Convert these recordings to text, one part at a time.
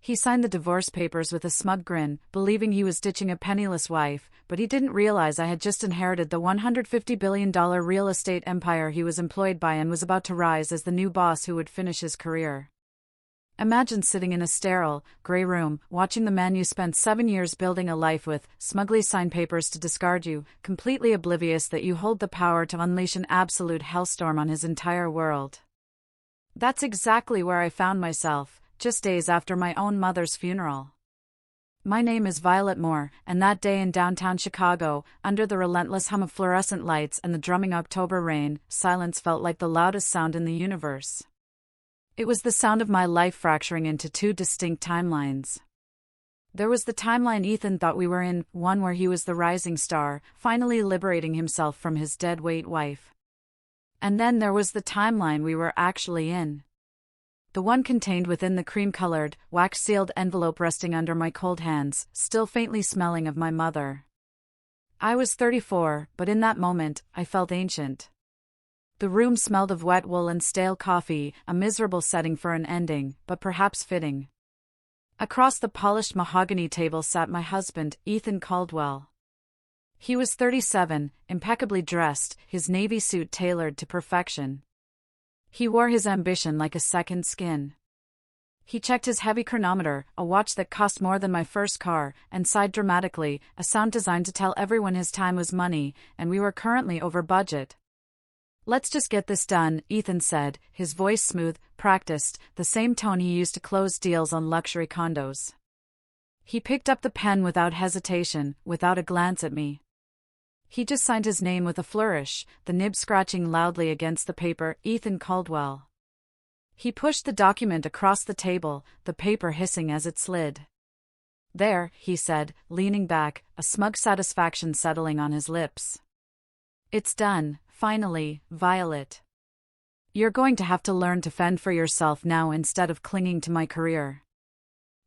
He signed the divorce papers with a smug grin, believing he was ditching a penniless wife, but he didn't realize I had just inherited the $150 billion real estate empire he was employed by and was about to rise as the new boss who would finish his career. Imagine sitting in a sterile, gray room, watching the man you spent 7 years building a life with, smugly sign papers to discard you, completely oblivious that you hold the power to unleash an absolute hellstorm on his entire world. That's exactly where I found myself, just days after my own mother's funeral. My name is Violet Moore, and that day in downtown Chicago, under the relentless hum of fluorescent lights and the drumming October rain, silence felt like the loudest sound in the universe. It was the sound of my life fracturing into two distinct timelines. There was the timeline Ethan thought we were in, one where he was the rising star, finally liberating himself from his deadweight wife. And then there was the timeline we were actually in. The one contained within the cream-colored, wax-sealed envelope resting under my cold hands, still faintly smelling of my mother. I was 34, but in that moment, I felt ancient. The room smelled of wet wool and stale coffee, a miserable setting for an ending, but perhaps fitting. Across the polished mahogany table sat my husband, Ethan Caldwell. He was 37, impeccably dressed, his navy suit tailored to perfection. He wore his ambition like a second skin. He checked his heavy chronometer, a watch that cost more than my first car, and sighed dramatically, a sound designed to tell everyone his time was money, and we were currently over budget. "Let's just get this done," Ethan said, his voice smooth, practiced, the same tone he used to close deals on luxury condos. He picked up the pen without hesitation, without a glance at me. He just signed his name with a flourish, the nib scratching loudly against the paper, Ethan Caldwell. He pushed the document across the table, the paper hissing as it slid. "There," he said, leaning back, a smug satisfaction settling on his lips. "It's done, finally, Violet. You're going to have to learn to fend for yourself now instead of clinging to my career.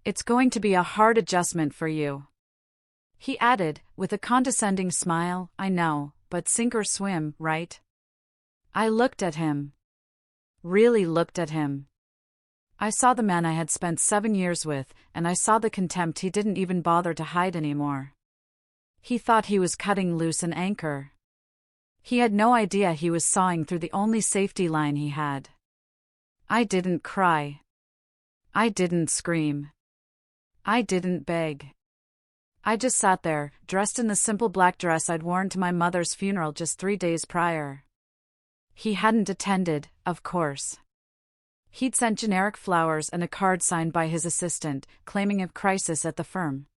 It's going to be a hard adjustment for you." He added, with a condescending smile, "I know, but sink or swim, right?" I looked at him. Really looked at him. I saw the man I had spent 7 years with, and I saw the contempt he didn't even bother to hide anymore. He thought he was cutting loose an anchor. He had no idea he was sawing through the only safety line he had. I didn't cry. I didn't scream. I didn't beg. I just sat there, dressed in the simple black dress I'd worn to my mother's funeral just 3 days prior. He hadn't attended, of course. He'd sent generic flowers and a card signed by his assistant, claiming a crisis at the firm.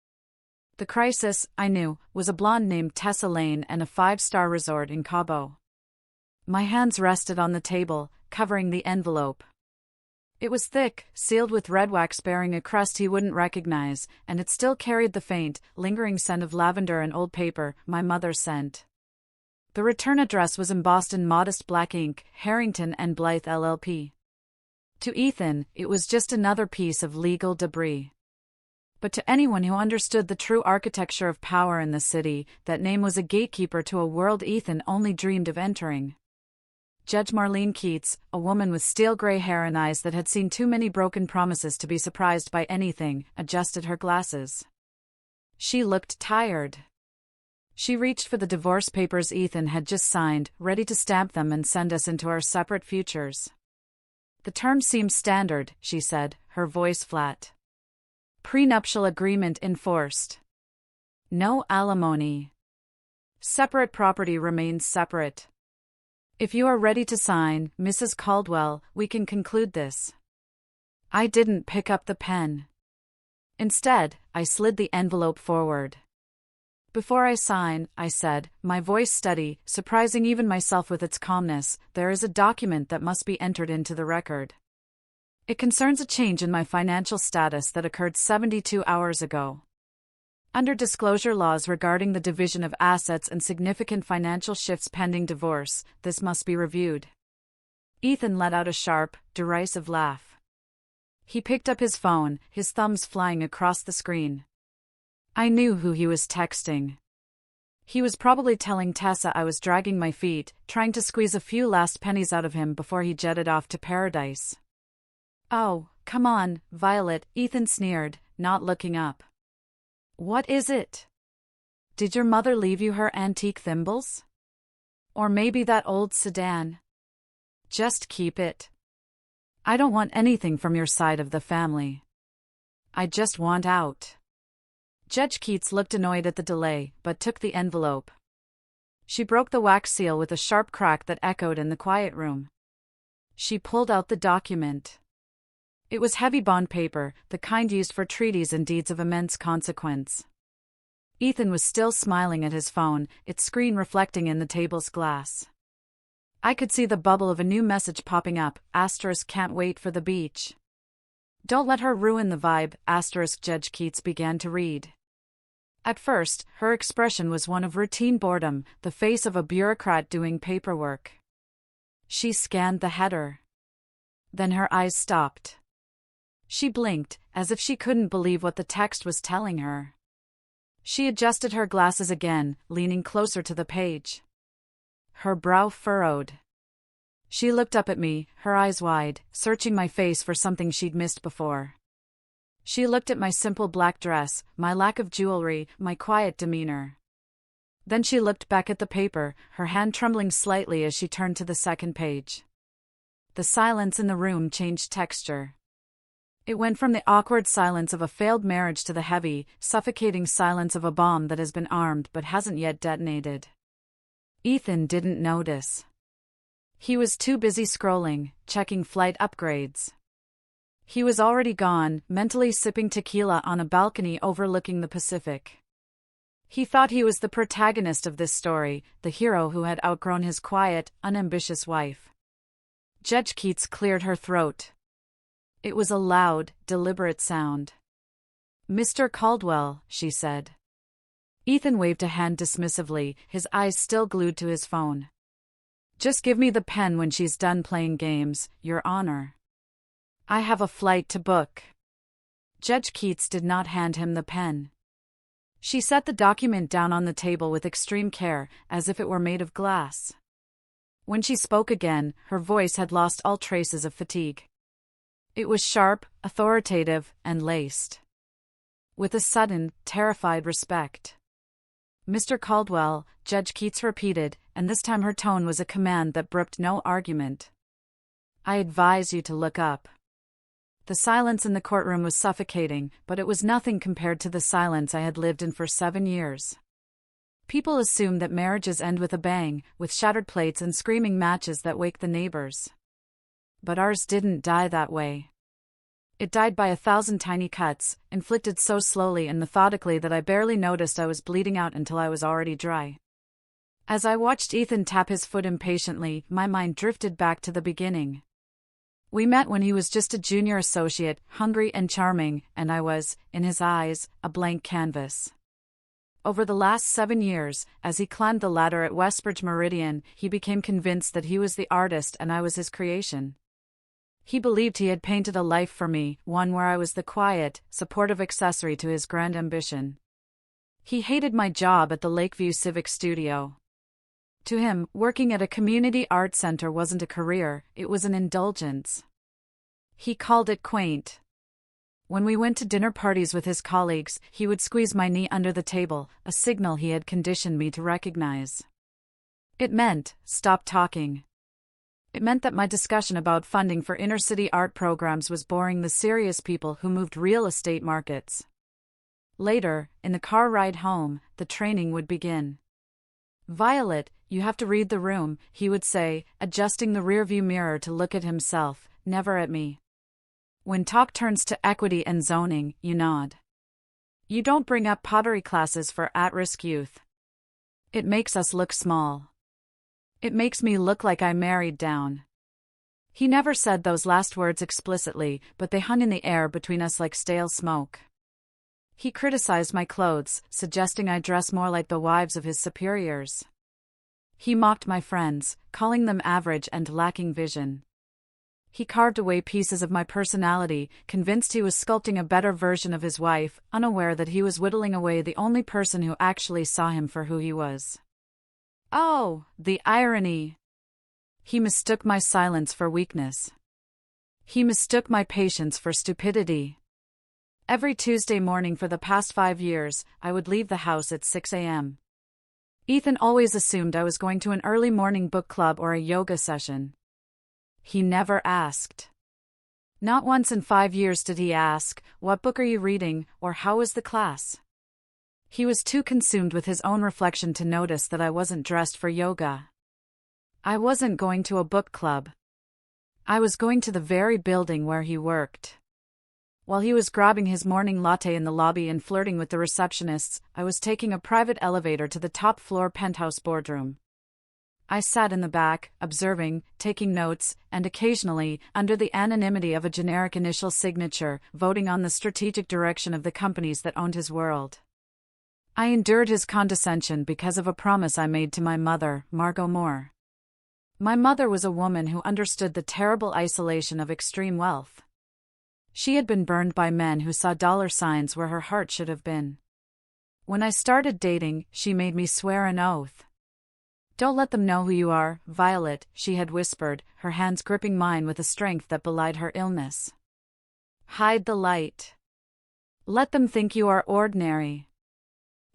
The crisis, I knew, was a blonde named Tessa Lane and a 5-star resort in Cabo. My hands rested on the table, covering the envelope. It was thick, sealed with red wax bearing a crust he wouldn't recognize, and it still carried the faint, lingering scent of lavender and old paper, my mother's scent. The return address was embossed in modest black ink, Harrington and Blythe LLP. To Ethan, it was just another piece of legal debris. But to anyone who understood the true architecture of power in the city, that name was a gatekeeper to a world Ethan only dreamed of entering. Judge Marlene Keats, a woman with steel gray hair and eyes that had seen too many broken promises to be surprised by anything, adjusted her glasses. She looked tired. She reached for the divorce papers Ethan had just signed, ready to stamp them and send us into our separate futures. "The terms seem standard," she said, her voice flat. "Prenuptial agreement enforced. No alimony. Separate property remains separate. If you are ready to sign, Mrs. Caldwell, we can conclude this." I didn't pick up the pen. Instead, I slid the envelope forward. "Before I sign," I said, my voice steady, surprising even myself with its calmness, "there is a document that must be entered into the record. It concerns a change in my financial status that occurred 72 hours ago. Under disclosure laws regarding the division of assets and significant financial shifts pending divorce, this must be reviewed." Ethan let out a sharp, derisive laugh. He picked up his phone, his thumbs flying across the screen. I knew who he was texting. He was probably telling Tessa I was dragging my feet, trying to squeeze a few last pennies out of him before he jetted off to paradise. Oh, come on, Violet, Ethan sneered, not looking up. What is it? Did your mother leave you her antique thimbles? Or maybe that old sedan? Just keep it. I don't want anything from your side of the family. I just want out. Judge Keats looked annoyed at the delay, but took the envelope. She broke the wax seal with a sharp crack that echoed in the quiet room. She pulled out the document. It was heavy bond paper, the kind used for treaties and deeds of immense consequence. Ethan was still smiling at his phone, its screen reflecting in the table's glass. I could see the bubble of a new message popping up, * can't wait for the beach. Don't let her ruin the vibe, * Judge Keats began to read. At first, her expression was one of routine boredom, the face of a bureaucrat doing paperwork. She scanned the header. Then her eyes stopped. She blinked, as if she couldn't believe what the text was telling her. She adjusted her glasses again, leaning closer to the page. Her brow furrowed. She looked up at me, her eyes wide, searching my face for something she'd missed before. She looked at my simple black dress, my lack of jewelry, my quiet demeanor. Then she looked back at the paper, her hand trembling slightly as she turned to the second page. The silence in the room changed texture. It went from the awkward silence of a failed marriage to the heavy, suffocating silence of a bomb that has been armed but hasn't yet detonated. Ethan didn't notice. He was too busy scrolling, checking flight upgrades. He was already gone, mentally sipping tequila on a balcony overlooking the Pacific. He thought he was the protagonist of this story, the hero who had outgrown his quiet, unambitious wife. Judge Keats cleared her throat. It was a loud, deliberate sound. Mr. Caldwell, she said. Ethan waved a hand dismissively, his eyes still glued to his phone. Just give me the pen when she's done playing games, Your Honor. I have a flight to book. Judge Keats did not hand him the pen. She set the document down on the table with extreme care, as if it were made of glass. When she spoke again, her voice had lost all traces of fatigue. It was sharp, authoritative, and laced with a sudden, terrified respect. Mr. Caldwell, Judge Keats repeated, and this time her tone was a command that brooked no argument. I advise you to look up. The silence in the courtroom was suffocating, but it was nothing compared to the silence I had lived in for 7 years. People assume that marriages end with a bang, with shattered plates and screaming matches that wake the neighbors. But ours didn't die that way. It died by 1,000 tiny cuts, inflicted so slowly and methodically that I barely noticed I was bleeding out until I was already dry. As I watched Ethan tap his foot impatiently, my mind drifted back to the beginning. We met when he was just a junior associate, hungry and charming, and I was, in his eyes, a blank canvas. Over the last 7 years, as he climbed the ladder at Westbridge Meridian, he became convinced that he was the artist and I was his creation. He believed he had painted a life for me, one where I was the quiet, supportive accessory to his grand ambition. He hated my job at the Lakeview Civic Studio. To him, working at a community art center wasn't a career, it was an indulgence. He called it quaint. When we went to dinner parties with his colleagues, he would squeeze my knee under the table, a signal he had conditioned me to recognize. It meant, stop talking. It meant that my discussion about funding for inner-city art programs was boring the serious people who moved real estate markets. Later, in the car ride home, the training would begin. Violet, you have to read the room, he would say, adjusting the rearview mirror to look at himself, never at me. When talk turns to equity and zoning, you nod. You don't bring up pottery classes for at-risk youth. It makes us look small. It makes me look like I married down. He never said those last words explicitly, but they hung in the air between us like stale smoke. He criticized my clothes, suggesting I dress more like the wives of his superiors. He mocked my friends, calling them average and lacking vision. He carved away pieces of my personality, convinced he was sculpting a better version of his wife, unaware that he was whittling away the only person who actually saw him for who he was. Oh, the irony! He mistook my silence for weakness. He mistook my patience for stupidity. Every Tuesday morning for the past 5 years, I would leave the house at 6 a.m. Ethan always assumed I was going to an early morning book club or a yoga session. He never asked. Not once in 5 years did he ask, "What book are you reading?" or "How was the class?" He was too consumed with his own reflection to notice that I wasn't dressed for yoga. I wasn't going to a book club. I was going to the very building where he worked. While he was grabbing his morning latte in the lobby and flirting with the receptionists, I was taking a private elevator to the top-floor penthouse boardroom. I sat in the back, observing, taking notes, and occasionally, under the anonymity of a generic initial signature, voting on the strategic direction of the companies that owned his world. I endured his condescension because of a promise I made to my mother, Margot Moore. My mother was a woman who understood the terrible isolation of extreme wealth. She had been burned by men who saw dollar signs where her heart should have been. When I started dating, she made me swear an oath. "Don't let them know who you are, Violet," she had whispered, her hands gripping mine with a strength that belied her illness. "Hide the light. Let them think you are ordinary.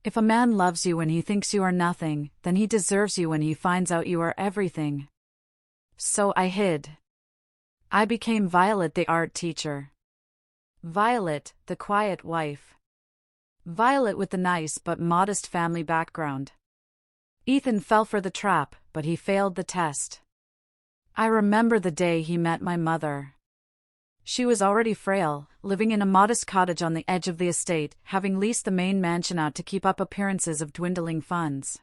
If a man loves you when he thinks you are nothing, then he deserves you when he finds out you are everything." So I hid. I became Violet the art teacher. Violet, the quiet wife. Violet with the nice but modest family background. Ethan fell for the trap, but he failed the test. I remember the day he met my mother. She was already frail, living in a modest cottage on the edge of the estate, having leased the main mansion out to keep up appearances of dwindling funds.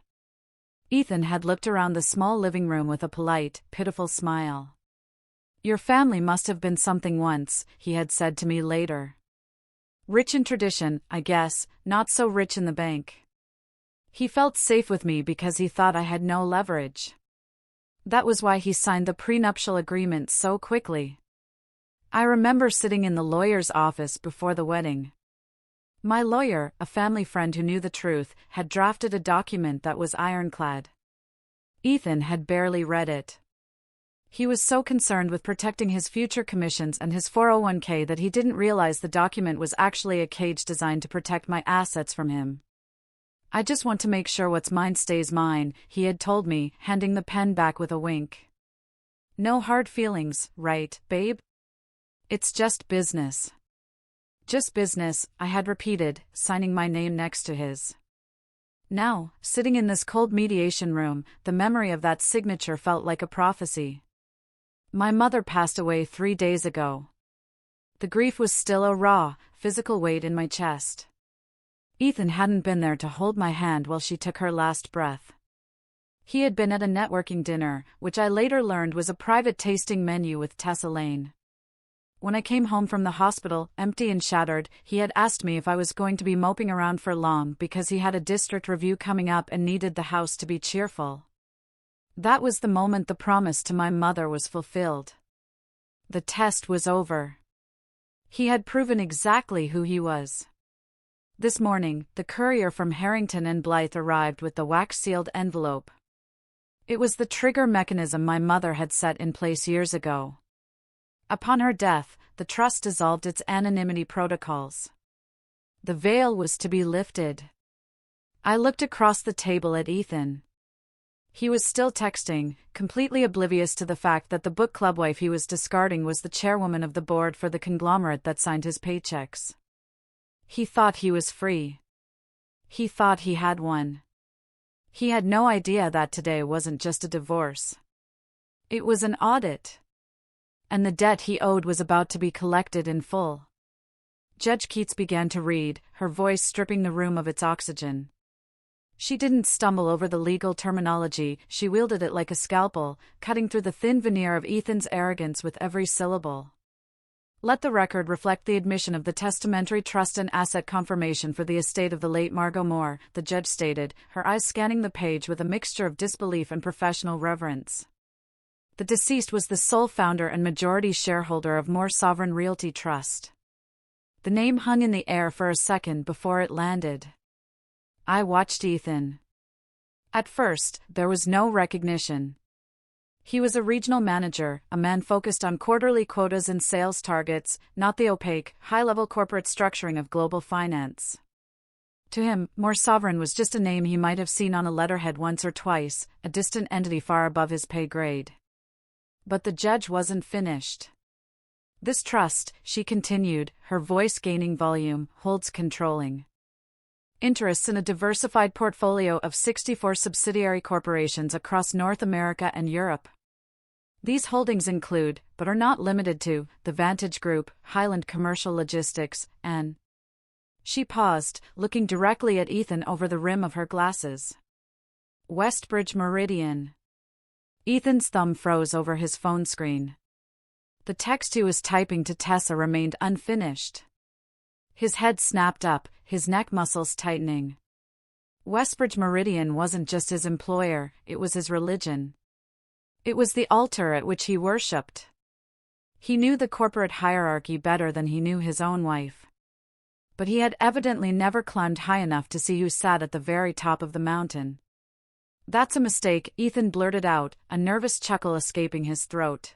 Ethan had looked around the small living room with a polite, pitiful smile. "Your family must have been something once," he had said to me later. "Rich in tradition, I guess, not so rich in the bank." He felt safe with me because he thought I had no leverage. That was why he signed the prenuptial agreement so quickly. I remember sitting in the lawyer's office before the wedding. My lawyer, a family friend who knew the truth, had drafted a document that was ironclad. Ethan had barely read it. He was so concerned with protecting his future commissions and his 401k that he didn't realize the document was actually a cage designed to protect my assets from him. "I just want to make sure what's mine stays mine," he had told me, handing the pen back with a wink. "No hard feelings, right, babe? It's just business." "Just business," I had repeated, signing my name next to his. Now, sitting in this cold mediation room, the memory of that signature felt like a prophecy. My mother passed away 3 days ago. The grief was still a raw, physical weight in my chest. Ethan hadn't been there to hold my hand while she took her last breath. He had been at a networking dinner, which I later learned was a private tasting menu with Tessa Lane. When I came home from the hospital, empty and shattered, he had asked me if I was going to be moping around for long because he had a district review coming up and needed the house to be cheerful. That was the moment the promise to my mother was fulfilled. The test was over. He had proven exactly who he was. This morning, the courier from Harrington and Blythe arrived with the wax-sealed envelope. It was the trigger mechanism my mother had set in place years ago. Upon her death, the trust dissolved its anonymity protocols. The veil was to be lifted. I looked across the table at Ethan. He was still texting, completely oblivious to the fact that the book club wife he was discarding was the chairwoman of the board for the conglomerate that signed his paychecks. He thought he was free. He thought he had won. He had no idea that today wasn't just a divorce. It was an audit. And the debt he owed was about to be collected in full. Judge Keats began to read, her voice stripping the room of its oxygen. She didn't stumble over the legal terminology, she wielded it like a scalpel, cutting through the thin veneer of Ethan's arrogance with every syllable. "Let the record reflect the admission of the testamentary trust and asset confirmation for the estate of the late Margot Moore," the judge stated, her eyes scanning the page with a mixture of disbelief and professional reverence. The deceased was the sole founder and majority shareholder of Moore Sovereign Realty Trust. The name hung in the air for a second before it landed. I watched Ethan. At first, there was no recognition. He was a regional manager, a man focused on quarterly quotas and sales targets, not the opaque, high-level corporate structuring of global finance. To him, More Sovereign was just a name he might have seen on a letterhead once or twice, a distant entity far above his pay grade. But the judge wasn't finished. This trust, she continued, her voice gaining volume, holds controlling interests in a diversified portfolio of 64 subsidiary corporations across North America and Europe. These holdings include, but are not limited to, the Vantage Group, Highland Commercial Logistics, and... She paused, looking directly at Ethan over the rim of her glasses. Westbridge Meridian. Ethan's thumb froze over his phone screen. The text he was typing to Tessa remained unfinished. His head snapped up, his neck muscles tightening. Westbridge Meridian wasn't just his employer, it was his religion. It was the altar at which he worshipped. He knew the corporate hierarchy better than he knew his own wife. But he had evidently never climbed high enough to see who sat at the very top of the mountain. "That's a mistake," Ethan blurted out, a nervous chuckle escaping his throat.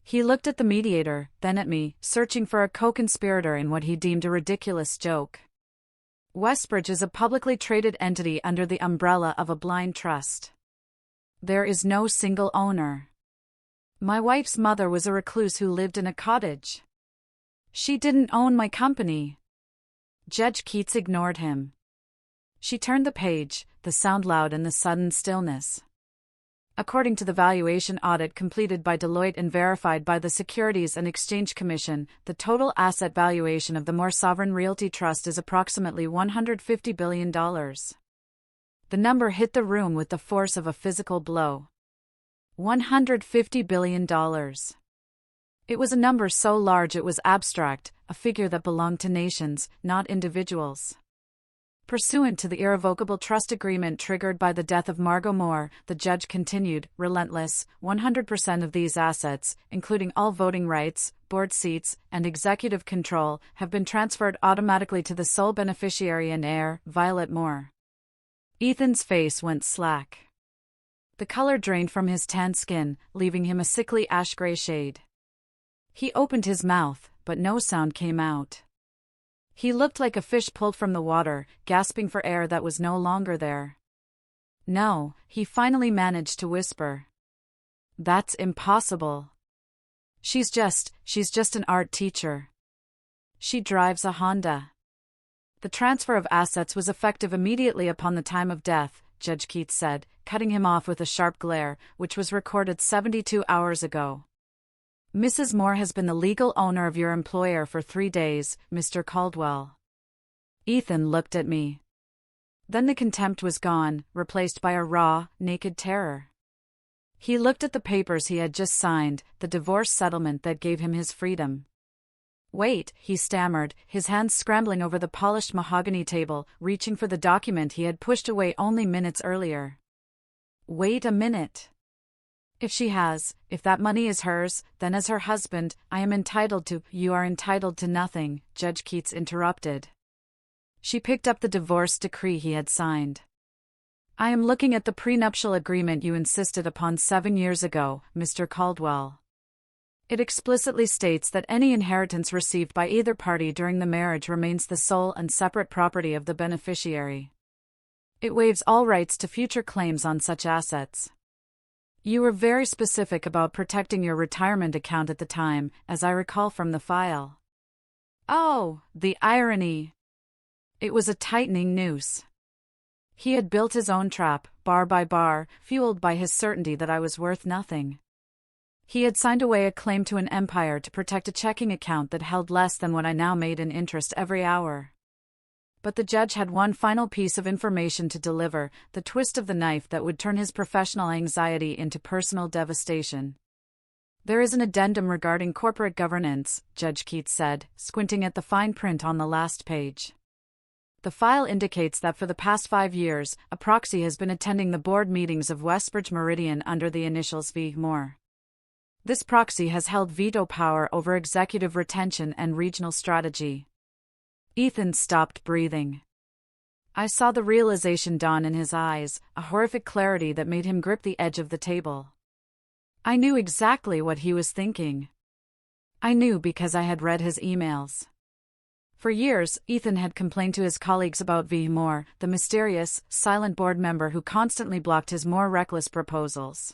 He looked at the mediator, then at me, searching for a co-conspirator in what he deemed a ridiculous joke. Westbridge is a publicly traded entity under the umbrella of a blind trust. There is no single owner. My wife's mother was a recluse who lived in a cottage. She didn't own my company. Judge Keats ignored him. She turned the page, the sound loud in the sudden stillness. According to the valuation audit completed by Deloitte and verified by the Securities and Exchange Commission, the total asset valuation of the More Sovereign Realty Trust is approximately $150 billion. The number hit the room with the force of a physical blow. $150 billion. It was a number so large it was abstract, a figure that belonged to nations, not individuals. Pursuant to the irrevocable trust agreement triggered by the death of Margot Moore, the judge continued, relentless, 100% of these assets, including all voting rights, board seats, and executive control, have been transferred automatically to the sole beneficiary and heir, Violet Moore. Ethan's face went slack. The color drained from his tan skin, leaving him a sickly ash-gray shade. He opened his mouth, but no sound came out. He looked like a fish pulled from the water, gasping for air that was no longer there. "No," he finally managed to whisper. "That's impossible. She's just an art teacher. She drives a Honda." The transfer of assets was effective immediately upon the time of death, Judge Keats said, cutting him off with a sharp glare, which was recorded 72 hours ago. "Mrs. Moore has been the legal owner of your employer for 3 days, Mr. Caldwell." Ethan looked at me. Then the contempt was gone, replaced by a raw, naked terror. He looked at the papers he had just signed, the divorce settlement that gave him his freedom. "Wait," he stammered, his hands scrambling over the polished mahogany table, reaching for the document he had pushed away only minutes earlier. "Wait a minute. If that money is hers, then as her husband, I am entitled to—" "You are entitled to nothing," Judge Keats interrupted. She picked up the divorce decree he had signed. "I am looking at the prenuptial agreement you insisted upon 7 years ago, Mr. Caldwell. It explicitly states that any inheritance received by either party during the marriage remains the sole and separate property of the beneficiary. It waives all rights to future claims on such assets. You were very specific about protecting your retirement account at the time, as I recall from the file." Oh, the irony! It was a tightening noose. He had built his own trap, bar by bar, fueled by his certainty that I was worth nothing. He had signed away a claim to an empire to protect a checking account that held less than what I now made in interest every hour. But the judge had one final piece of information to deliver, the twist of the knife that would turn his professional anxiety into personal devastation. "There is an addendum regarding corporate governance," Judge Keats said, squinting at the fine print on the last page. "The file indicates that for the past 5 years, a proxy has been attending the board meetings of Westbridge Meridian under the initials V. Moore. This proxy has held veto power over executive retention and regional strategy." Ethan stopped breathing. I saw the realization dawn in his eyes, a horrific clarity that made him grip the edge of the table. I knew exactly what he was thinking. I knew because I had read his emails. For years, Ethan had complained to his colleagues about V. Moore, the mysterious, silent board member who constantly blocked his more reckless proposals.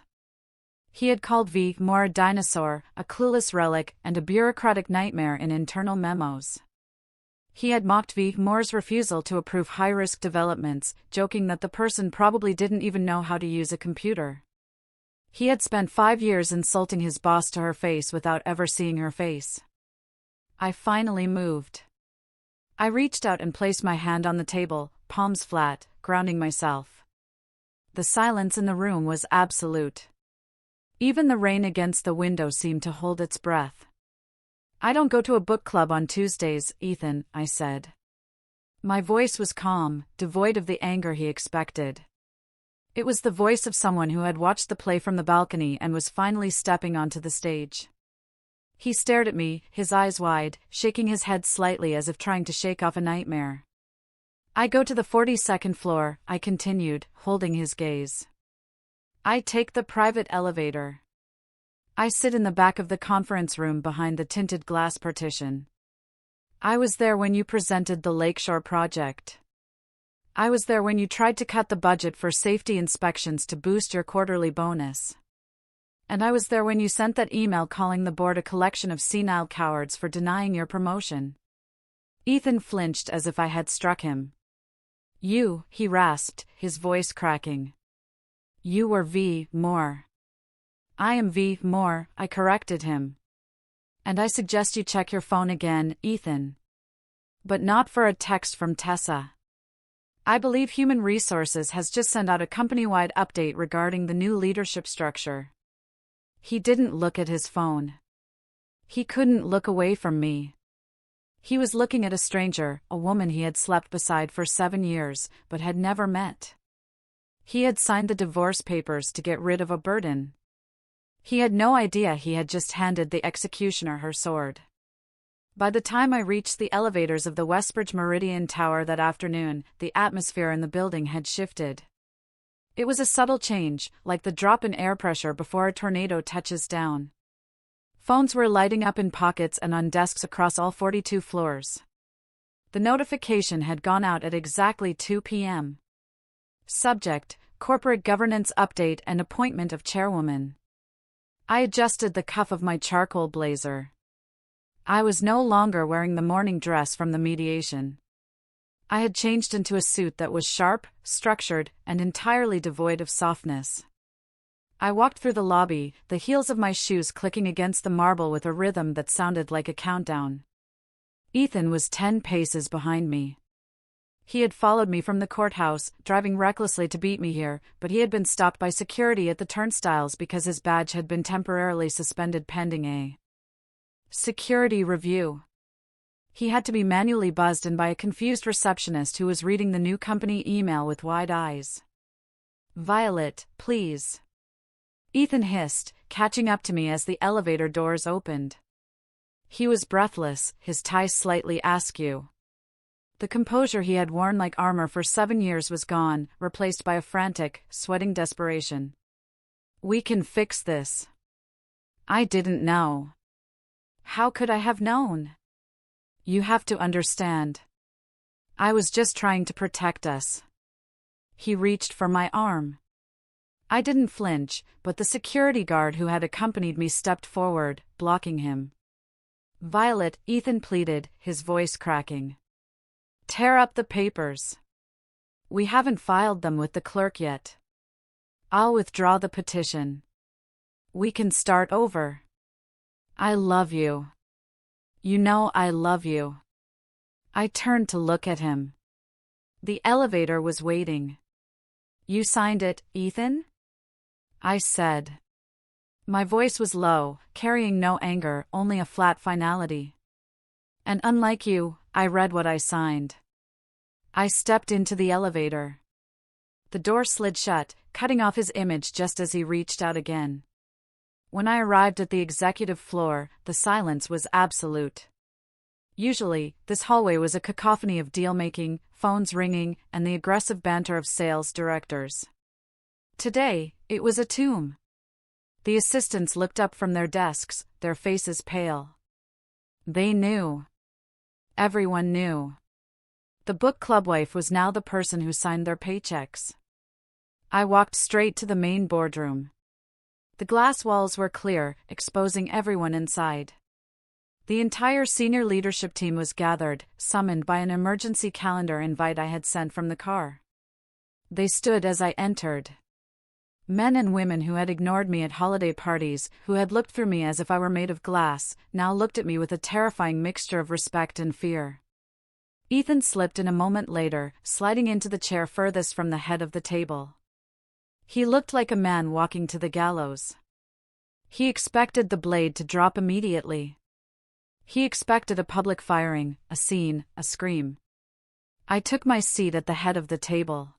He had called V. Moore a dinosaur, a clueless relic, and a bureaucratic nightmare in internal memos. He had mocked V. Moore's refusal to approve high-risk developments, joking that the person probably didn't even know how to use a computer. He had spent 5 years insulting his boss to her face without ever seeing her face. I finally moved. I reached out and placed my hand on the table, palms flat, grounding myself. The silence in the room was absolute. Even the rain against the window seemed to hold its breath. "I don't go to a book club on Tuesdays, Ethan," I said. My voice was calm, devoid of the anger he expected. It was the voice of someone who had watched the play from the balcony and was finally stepping onto the stage. He stared at me, his eyes wide, shaking his head slightly as if trying to shake off a nightmare. "I go to the 42nd floor," I continued, holding his gaze. "I take the private elevator. I sit in the back of the conference room behind the tinted glass partition. I was there when you presented the Lakeshore project. I was there when you tried to cut the budget for safety inspections to boost your quarterly bonus. And I was there when you sent that email calling the board a collection of senile cowards for denying your promotion." Ethan flinched as if I had struck him. "You," he rasped, his voice cracking. "You were V. Moore." "I am V. Moore," I corrected him. "And I suggest you check your phone again, Ethan. But not for a text from Tessa. I believe Human Resources has just sent out a company-wide update regarding the new leadership structure." He didn't look at his phone. He couldn't look away from me. He was looking at a stranger, a woman he had slept beside for 7 years, but had never met. He had signed the divorce papers to get rid of a burden. He had no idea he had just handed the executioner her sword. By the time I reached the elevators of the Westbridge Meridian Tower that afternoon, the atmosphere in the building had shifted. It was a subtle change, like the drop in air pressure before a tornado touches down. Phones were lighting up in pockets and on desks across all 42 floors. The notification had gone out at exactly 2 p.m. Subject: Corporate Governance Update and Appointment of Chairwoman. I adjusted the cuff of my charcoal blazer. I was no longer wearing the morning dress from the mediation. I had changed into a suit that was sharp, structured, and entirely devoid of softness. I walked through the lobby, the heels of my shoes clicking against the marble with a rhythm that sounded like a countdown. Ethan was 10 paces behind me. He had followed me from the courthouse, driving recklessly to beat me here, but he had been stopped by security at the turnstiles because his badge had been temporarily suspended pending a security review. He had to be manually buzzed in by a confused receptionist who was reading the new company email with wide eyes. "Violet, please," Ethan hissed, catching up to me as the elevator doors opened. He was breathless, his tie slightly askew. The composure he had worn like armor for 7 years was gone, replaced by a frantic, sweating desperation. "We can fix this." I didn't know. How could I have known? "You have to understand. I was just trying to protect us." He reached for my arm. I didn't flinch, but the security guard who had accompanied me stepped forward, blocking him. "Violet," Ethan pleaded, his voice cracking. "Tear up the papers. We haven't filed them with the clerk yet. I'll withdraw the petition. We can start over. I love you. You know I love you." I turned to look at him. The elevator was waiting. "You signed it, Ethan?" I said. My voice was low, carrying no anger, only a flat finality. "And unlike you, I read what I signed." I stepped into the elevator. The door slid shut, cutting off his image just as he reached out again. When I arrived at the executive floor, the silence was absolute. Usually, this hallway was a cacophony of deal-making, phones ringing, and the aggressive banter of sales directors. Today, it was a tomb. The assistants looked up from their desks, their faces pale. They knew. Everyone knew. The book club wife was now the person who signed their paychecks. I walked straight to the main boardroom. The glass walls were clear, exposing everyone inside. The entire senior leadership team was gathered, summoned by an emergency calendar invite I had sent from the car. They stood as I entered. Men and women who had ignored me at holiday parties, who had looked through me as if I were made of glass, now looked at me with a terrifying mixture of respect and fear. Ethan slipped in a moment later, sliding into the chair furthest from the head of the table. He looked like a man walking to the gallows. He expected the blade to drop immediately. He expected a public firing, a scene, a scream. I took my seat at the head of the table.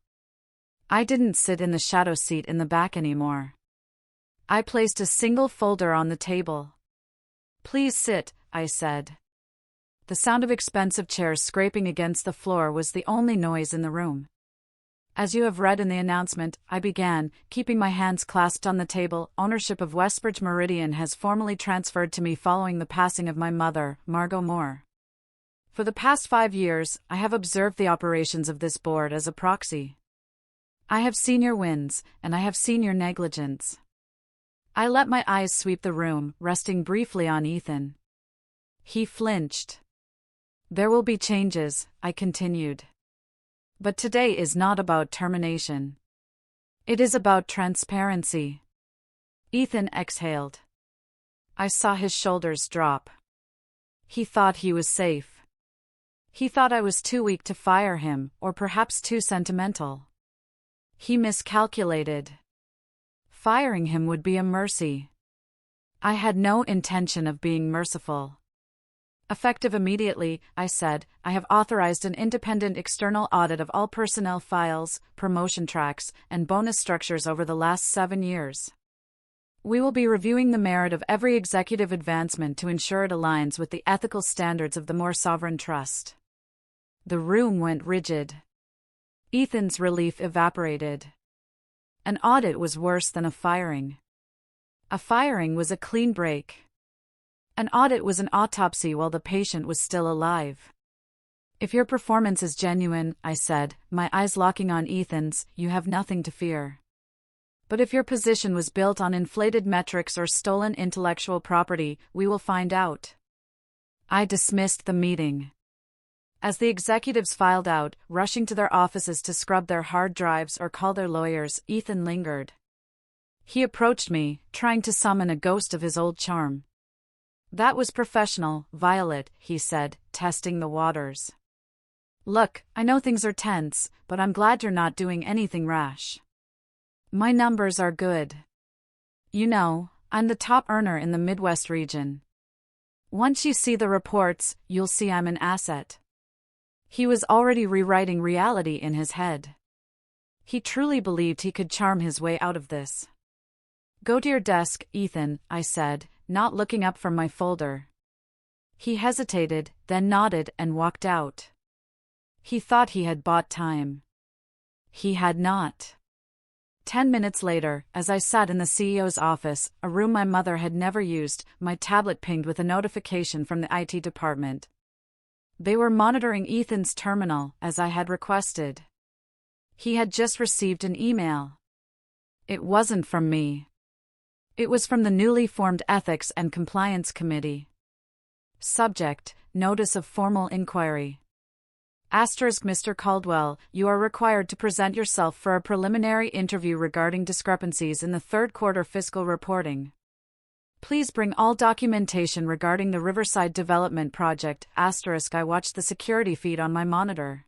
I didn't sit in the shadow seat in the back anymore. I placed a single folder on the table. "Please sit," I said. The sound of expensive chairs scraping against the floor was the only noise in the room. "As you have read in the announcement," I began, keeping my hands clasped on the table, "ownership of Westbridge Meridian has formally transferred to me following the passing of my mother, Margot Moore. For the past 5 years, I have observed the operations of this board as a proxy. I have seen your wins, and I have seen your negligence." I let my eyes sweep the room, resting briefly on Ethan. He flinched. "There will be changes," I continued. "But today is not about termination. It is about transparency." Ethan exhaled. I saw his shoulders drop. He thought he was safe. He thought I was too weak to fire him, or perhaps too sentimental. He miscalculated. Firing him would be a mercy. I had no intention of being merciful. "Effective immediately," I said, "I have authorized an independent external audit of all personnel files, promotion tracks, and bonus structures over the last 7 years. We will be reviewing the merit of every executive advancement to ensure it aligns with the ethical standards of the Moore Sovereign Trust." The room went rigid. Ethan's relief evaporated. An audit was worse than a firing. A firing was a clean break. An audit was an autopsy while the patient was still alive. "If your performance is genuine," I said, my eyes locking on Ethan's, "you have nothing to fear. But if your position was built on inflated metrics or stolen intellectual property, we will find out." I dismissed the meeting. As the executives filed out, rushing to their offices to scrub their hard drives or call their lawyers, Ethan lingered. He approached me, trying to summon a ghost of his old charm. "That was professional, Violet," he said, testing the waters. "Look, I know things are tense, but I'm glad you're not doing anything rash. My numbers are good. You know, I'm the top earner in the Midwest region. Once you see the reports, you'll see I'm an asset." He was already rewriting reality in his head. He truly believed he could charm his way out of this. "Go to your desk, Ethan," I said, not looking up from my folder. He hesitated, then nodded and walked out. He thought he had bought time. He had not. 10 minutes later, as I sat in the CEO's office, a room my mother had never used, my tablet pinged with a notification from the IT department. They were monitoring Ethan's terminal, as I had requested. He had just received an email. It wasn't from me. It was from the newly formed Ethics and Compliance Committee. Subject: Notice of Formal Inquiry. Mr. Caldwell, you are required to present yourself for a preliminary interview regarding discrepancies in the third quarter fiscal reporting. Please bring all documentation regarding the Riverside Development Project. I watched the security feed on my monitor.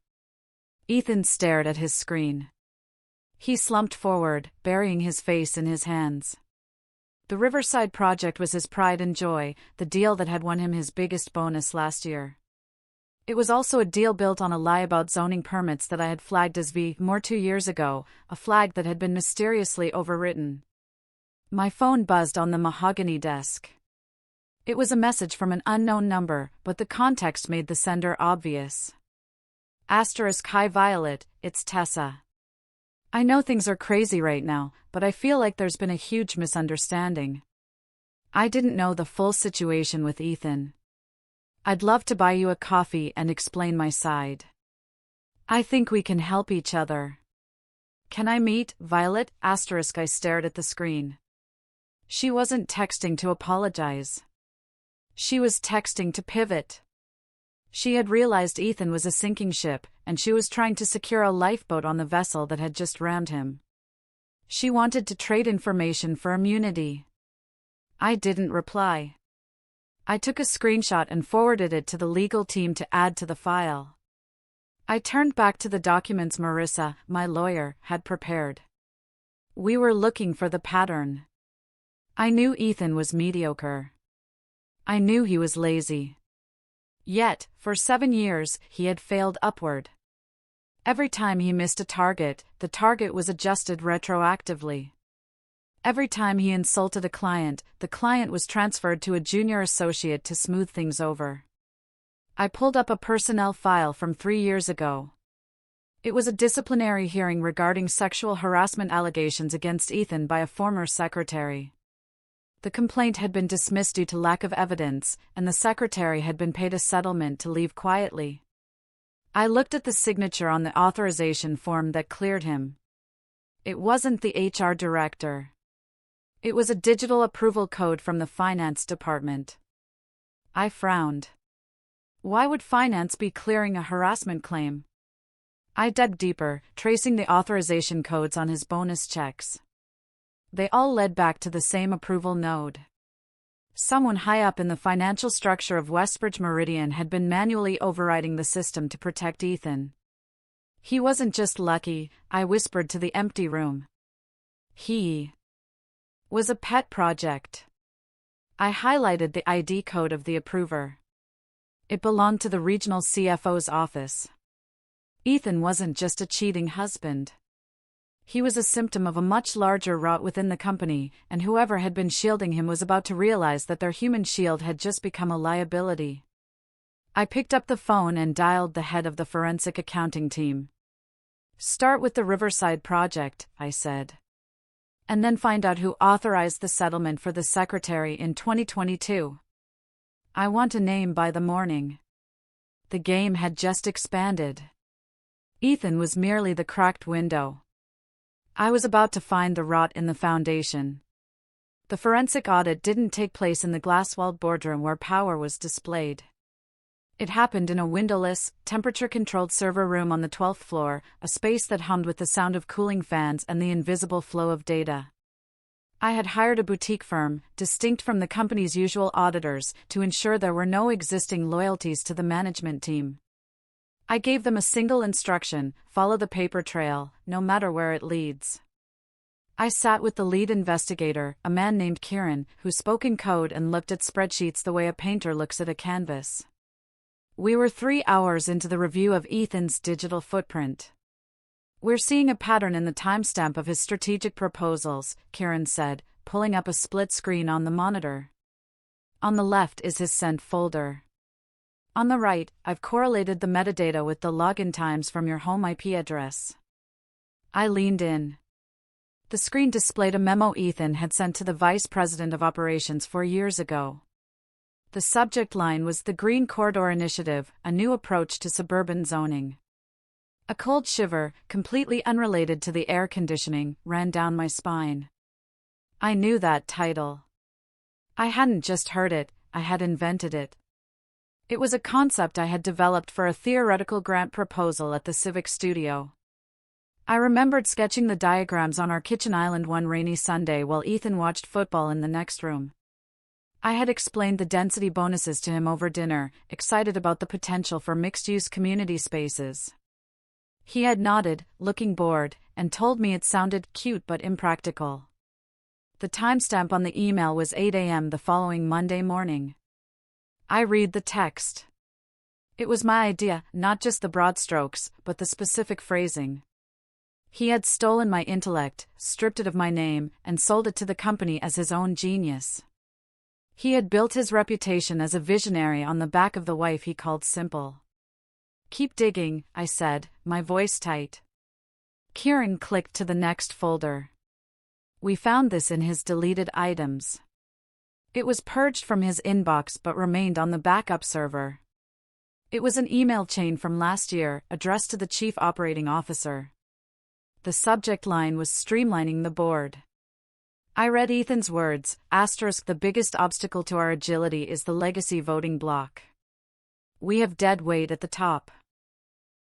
Ethan stared at his screen. He slumped forward, burying his face in his hands. The Riverside project was his pride and joy, the deal that had won him his biggest bonus last year. It was also a deal built on a lie about zoning permits that I had flagged as More 2 years ago, a flag that had been mysteriously overwritten. My phone buzzed on the mahogany desk. It was a message from an unknown number, but the context made the sender obvious. *Hi Violet, it's Tessa. I know things are crazy right now, but I feel like there's been a huge misunderstanding. I didn't know the full situation with Ethan. I'd love to buy you a coffee and explain my side. I think we can help each other. Can I meet Violet? I stared at the screen. She wasn't texting to apologize. She was texting to pivot. She had realized Ethan was a sinking ship, and she was trying to secure a lifeboat on the vessel that had just rammed him. She wanted to trade information for immunity. I didn't reply. I took a screenshot and forwarded it to the legal team to add to the file. I turned back to the documents Marissa, my lawyer, had prepared. We were looking for the pattern. I knew Ethan was mediocre. I knew he was lazy. Yet, for 7 years, he had failed upward. Every time he missed a target, the target was adjusted retroactively. Every time he insulted a client, the client was transferred to a junior associate to smooth things over. I pulled up a personnel file from 3 years ago. It was a disciplinary hearing regarding sexual harassment allegations against Ethan by a former secretary. The complaint had been dismissed due to lack of evidence, and the secretary had been paid a settlement to leave quietly. I looked at the signature on the authorization form that cleared him. It wasn't the HR director. It was a digital approval code from the finance department. I frowned. Why would finance be clearing a harassment claim? I dug deeper, tracing the authorization codes on his bonus checks. They all led back to the same approval node. Someone high up in the financial structure of Westbridge Meridian had been manually overriding the system to protect Ethan. He wasn't just lucky, I whispered to the empty room. He was a pet project. I highlighted the ID code of the approver. It belonged to the regional CFO's office. Ethan wasn't just a cheating husband. He was a symptom of a much larger rot within the company, and whoever had been shielding him was about to realize that their human shield had just become a liability. I picked up the phone and dialed the head of the forensic accounting team. Start with the Riverside project, I said. And then find out who authorized the settlement for the secretary in 2022. I want a name by the morning. The game had just expanded. Ethan was merely the cracked window. I was about to find the rot in the foundation. The forensic audit didn't take place in the glass-walled boardroom where power was displayed. It happened in a windowless, temperature-controlled server room on the 12th floor, a space that hummed with the sound of cooling fans and the invisible flow of data. I had hired a boutique firm, distinct from the company's usual auditors, to ensure there were no existing loyalties to the management team. I gave them a single instruction: follow the paper trail, no matter where it leads. I sat with the lead investigator, a man named Kieran, who spoke in code and looked at spreadsheets the way a painter looks at a canvas. We were 3 hours into the review of Ethan's digital footprint. We're seeing a pattern in the timestamp of his strategic proposals, Kieran said, pulling up a split screen on the monitor. On the left is his sent folder. On the right, I've correlated the metadata with the login times from your home IP address. I leaned in. The screen displayed a memo Ethan had sent to the Vice President of Operations 4 years ago. The subject line was the Green Corridor Initiative, a new approach to suburban zoning. A cold shiver, completely unrelated to the air conditioning, ran down my spine. I knew that title. I hadn't just heard it, I had invented it. It was a concept I had developed for a theoretical grant proposal at the Civic Studio. I remembered sketching the diagrams on our kitchen island one rainy Sunday while Ethan watched football in the next room. I had explained the density bonuses to him over dinner, excited about the potential for mixed-use community spaces. He had nodded, looking bored, and told me it sounded cute but impractical. The timestamp on the email was 8 a.m. the following Monday morning. I read the text. It was my idea, not just the broad strokes, but the specific phrasing. He had stolen my intellect, stripped it of my name, and sold it to the company as his own genius. He had built his reputation as a visionary on the back of the wife he called simple. Keep digging, I said, my voice tight. Kieran clicked to the next folder. We found this in his deleted items. It was purged from his inbox but remained on the backup server. It was an email chain from last year, addressed to the chief operating officer. The subject line was streamlining the board. I read Ethan's words, *, the biggest obstacle to our agility is the legacy voting block. We have dead weight at the top.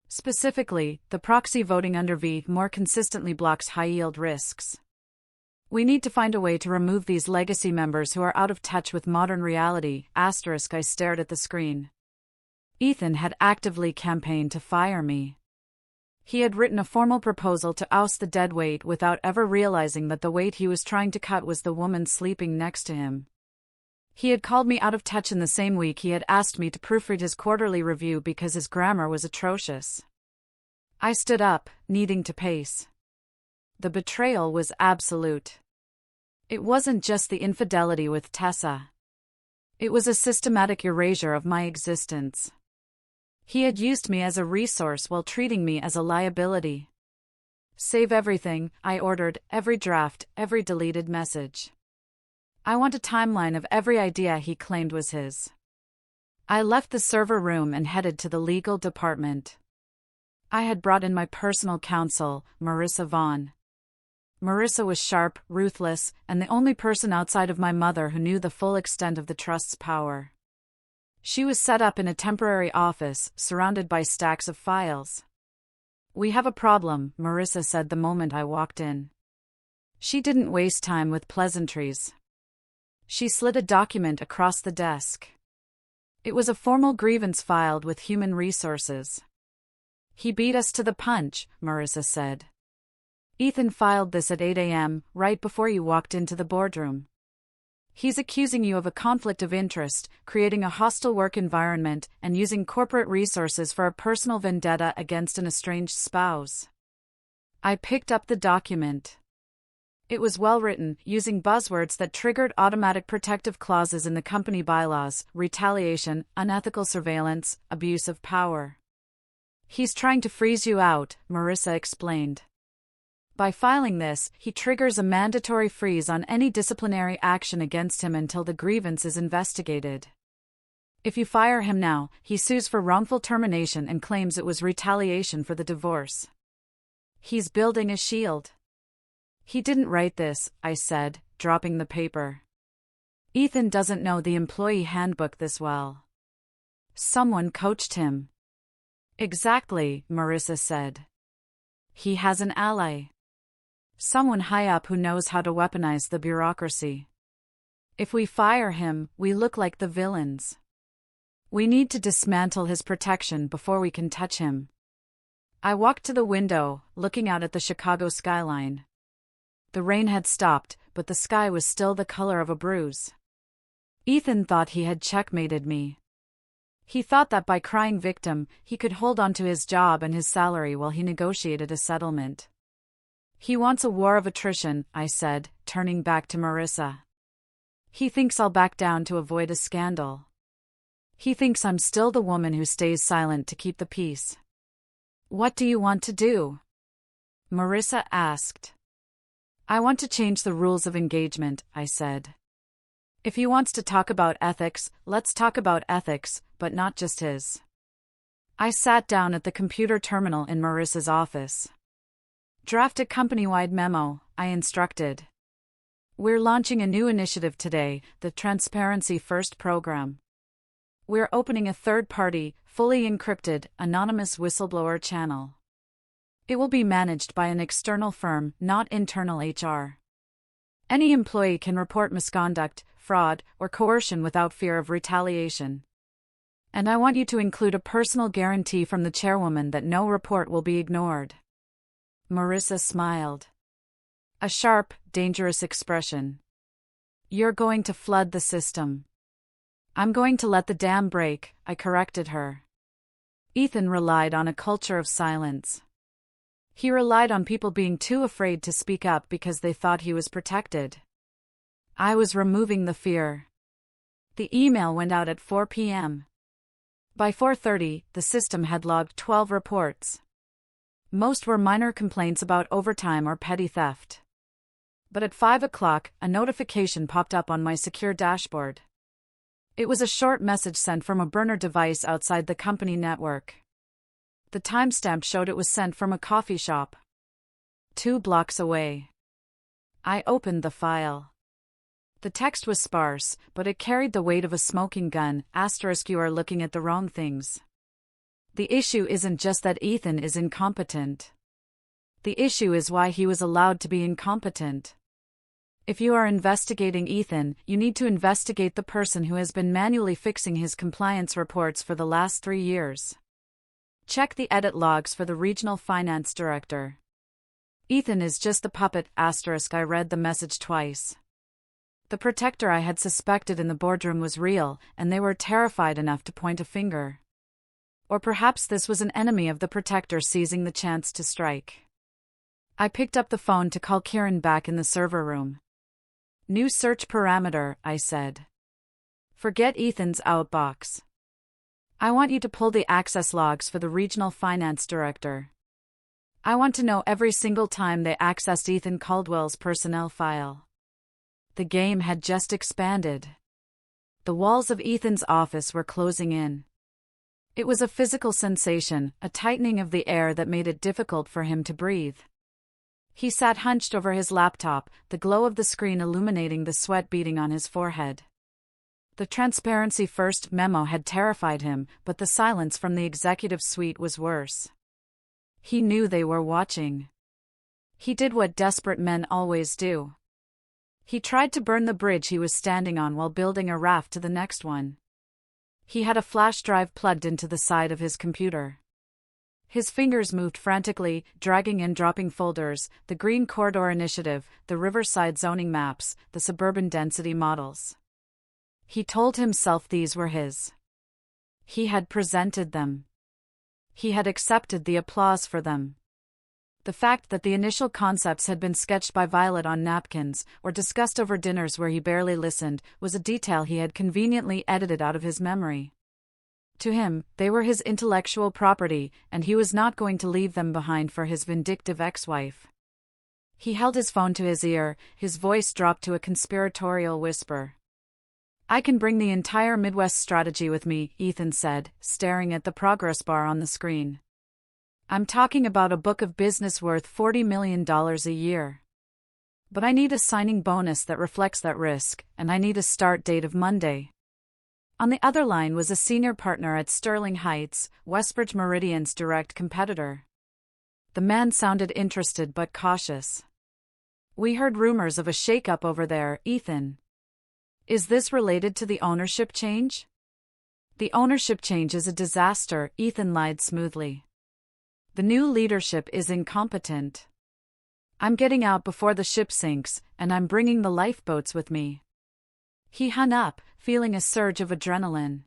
Specifically, the proxy voting under V more consistently blocks high-yield risks. We need to find a way to remove these legacy members who are out of touch with modern reality, *. I stared at the screen. Ethan had actively campaigned to fire me. He had written a formal proposal to oust the deadweight without ever realizing that the weight he was trying to cut was the woman sleeping next to him. He had called me out of touch in the same week he had asked me to proofread his quarterly review because his grammar was atrocious. I stood up, needing to pace. The betrayal was absolute. It wasn't just the infidelity with Tessa. It was a systematic erasure of my existence. He had used me as a resource while treating me as a liability. Save everything, I ordered, every draft, every deleted message. I want a timeline of every idea he claimed was his. I left the server room and headed to the legal department. I had brought in my personal counsel, Marissa Vaughn. Marissa was sharp, ruthless, and the only person outside of my mother who knew the full extent of the trust's power. She was set up in a temporary office, surrounded by stacks of files. "We have a problem," Marissa said the moment I walked in. She didn't waste time with pleasantries. She slid a document across the desk. It was a formal grievance filed with Human Resources. "He beat us to the punch," Marissa said. "Ethan filed this at 8 a.m., right before you walked into the boardroom. He's accusing you of a conflict of interest, creating a hostile work environment, and using corporate resources for a personal vendetta against an estranged spouse." I picked up the document. It was well written, using buzzwords that triggered automatic protective clauses in the company bylaws: retaliation, unethical surveillance, abuse of power. "He's trying to freeze you out," Marissa explained. "By filing this, he triggers a mandatory freeze on any disciplinary action against him until the grievance is investigated. If you fire him now, he sues for wrongful termination and claims it was retaliation for the divorce. He's building a shield." "He didn't write this," I said, dropping the paper. "Ethan doesn't know the employee handbook this well. Someone coached him." "Exactly," Marissa said. "He has an ally. Someone high up who knows how to weaponize the bureaucracy. If we fire him, we look like the villains. We need to dismantle his protection before we can touch him." I walked to the window, looking out at the Chicago skyline. The rain had stopped, but the sky was still the color of a bruise. Ethan thought he had checkmated me. He thought that by crying victim, he could hold on to his job and his salary while he negotiated a settlement. "He wants a war of attrition," I said, turning back to Marissa. "He thinks I'll back down to avoid a scandal. He thinks I'm still the woman who stays silent to keep the peace." "What do you want to do?" Marissa asked. "I want to change the rules of engagement," I said. "If he wants to talk about ethics, let's talk about ethics, but not just his." I sat down at the computer terminal in Marissa's office. "Draft a company-wide memo," I instructed. "We're launching a new initiative today, the Transparency First program. We're opening a third-party, fully encrypted, anonymous whistleblower channel. It will be managed by an external firm, not internal HR. Any employee can report misconduct, fraud, or coercion without fear of retaliation. And I want you to include a personal guarantee from the chairwoman that no report will be ignored." Marissa smiled. A sharp, dangerous expression. "You're going to flood the system." "I'm going to let the dam break," I corrected her. Ethan relied on a culture of silence. He relied on people being too afraid to speak up because they thought he was protected. I was removing the fear. The email went out at 4 p.m. By 4:30, the system had logged 12 reports. Most were minor complaints about overtime or petty theft. But at 5 o'clock, a notification popped up on my secure dashboard. It was a short message sent from a burner device outside the company network. The timestamp showed it was sent from a coffee shop 2 blocks away. I opened the file. The text was sparse, but it carried the weight of a smoking gun. * You are looking at the wrong things. The issue isn't just that Ethan is incompetent. The issue is why he was allowed to be incompetent. If you are investigating Ethan, you need to investigate the person who has been manually fixing his compliance reports for the last 3 years. Check the edit logs for the regional finance director. Ethan is just a puppet. *. I read the message twice. The protector I had suspected in the boardroom was real, and they were terrified enough to point a finger. Or perhaps this was an enemy of the protector seizing the chance to strike. I picked up the phone to call Kieran back in the server room. New search parameter, I said. Forget Ethan's outbox. I want you to pull the access logs for the regional finance director. I want to know every single time they accessed Ethan Caldwell's personnel file. The game had just expanded. The walls of Ethan's office were closing in. It was a physical sensation, a tightening of the air that made it difficult for him to breathe. He sat hunched over his laptop, the glow of the screen illuminating the sweat beading on his forehead. The transparency first memo had terrified him, but the silence from the executive suite was worse. He knew they were watching. He did what desperate men always do. He tried to burn the bridge he was standing on while building a raft to the next one. He had a flash drive plugged into the side of his computer. His fingers moved frantically, dragging and dropping folders, the Green Corridor Initiative, the Riverside zoning maps, the suburban density models. He told himself these were his. He had presented them. He had accepted the applause for them. The fact that the initial concepts had been sketched by Violet on napkins, or discussed over dinners where he barely listened, was a detail he had conveniently edited out of his memory. To him, they were his intellectual property, and he was not going to leave them behind for his vindictive ex-wife. He held his phone to his ear, his voice dropped to a conspiratorial whisper. I can bring the entire Midwest strategy with me, Ethan said, staring at the progress bar on the screen. I'm talking about a book of business worth $40 million a year. But I need a signing bonus that reflects that risk, and I need a start date of Monday. On the other line was a senior partner at Sterling Heights, Westbridge Meridian's direct competitor. The man sounded interested but cautious. We heard rumors of a shakeup over there, Ethan. Is this related to the ownership change? The ownership change is a disaster, Ethan lied smoothly. The new leadership is incompetent. I'm getting out before the ship sinks, and I'm bringing the lifeboats with me. He hung up, feeling a surge of adrenaline.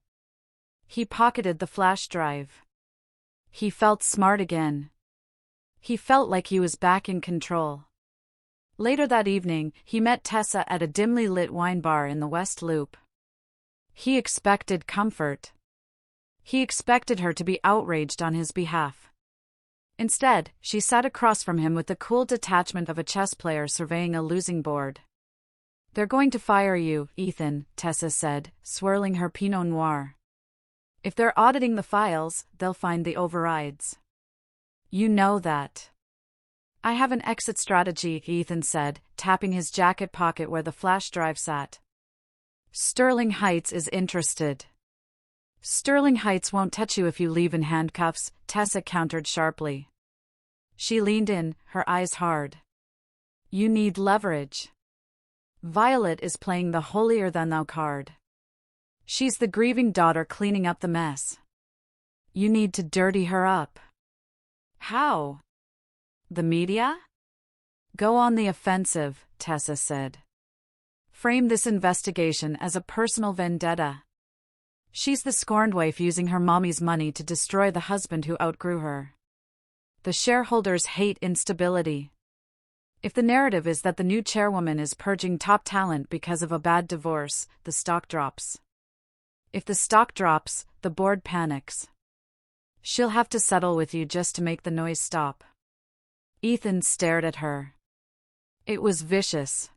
He pocketed the flash drive. He felt smart again. He felt like he was back in control. Later that evening, he met Tessa at a dimly lit wine bar in the West Loop. He expected comfort. He expected her to be outraged on his behalf. Instead, she sat across from him with the cool detachment of a chess player surveying a losing board. They're going to fire you, Ethan, Tessa said, swirling her Pinot Noir. If they're auditing the files, they'll find the overrides. You know that. I have an exit strategy, Ethan said, tapping his jacket pocket where the flash drive sat. Sterling Heights is interested. Sterling Heights won't touch you if you leave in handcuffs, Tessa countered sharply. She leaned in, her eyes hard. You need leverage. Violet is playing the holier-than-thou card. She's the grieving daughter cleaning up the mess. You need to dirty her up. How? The media? Go on the offensive, Tessa said. Frame this investigation as a personal vendetta. She's the scorned wife using her mommy's money to destroy the husband who outgrew her. The shareholders hate instability. If the narrative is that the new chairwoman is purging top talent because of a bad divorce, the stock drops. If the stock drops, the board panics. She'll have to settle with you just to make the noise stop. Ethan stared at her. It was vicious.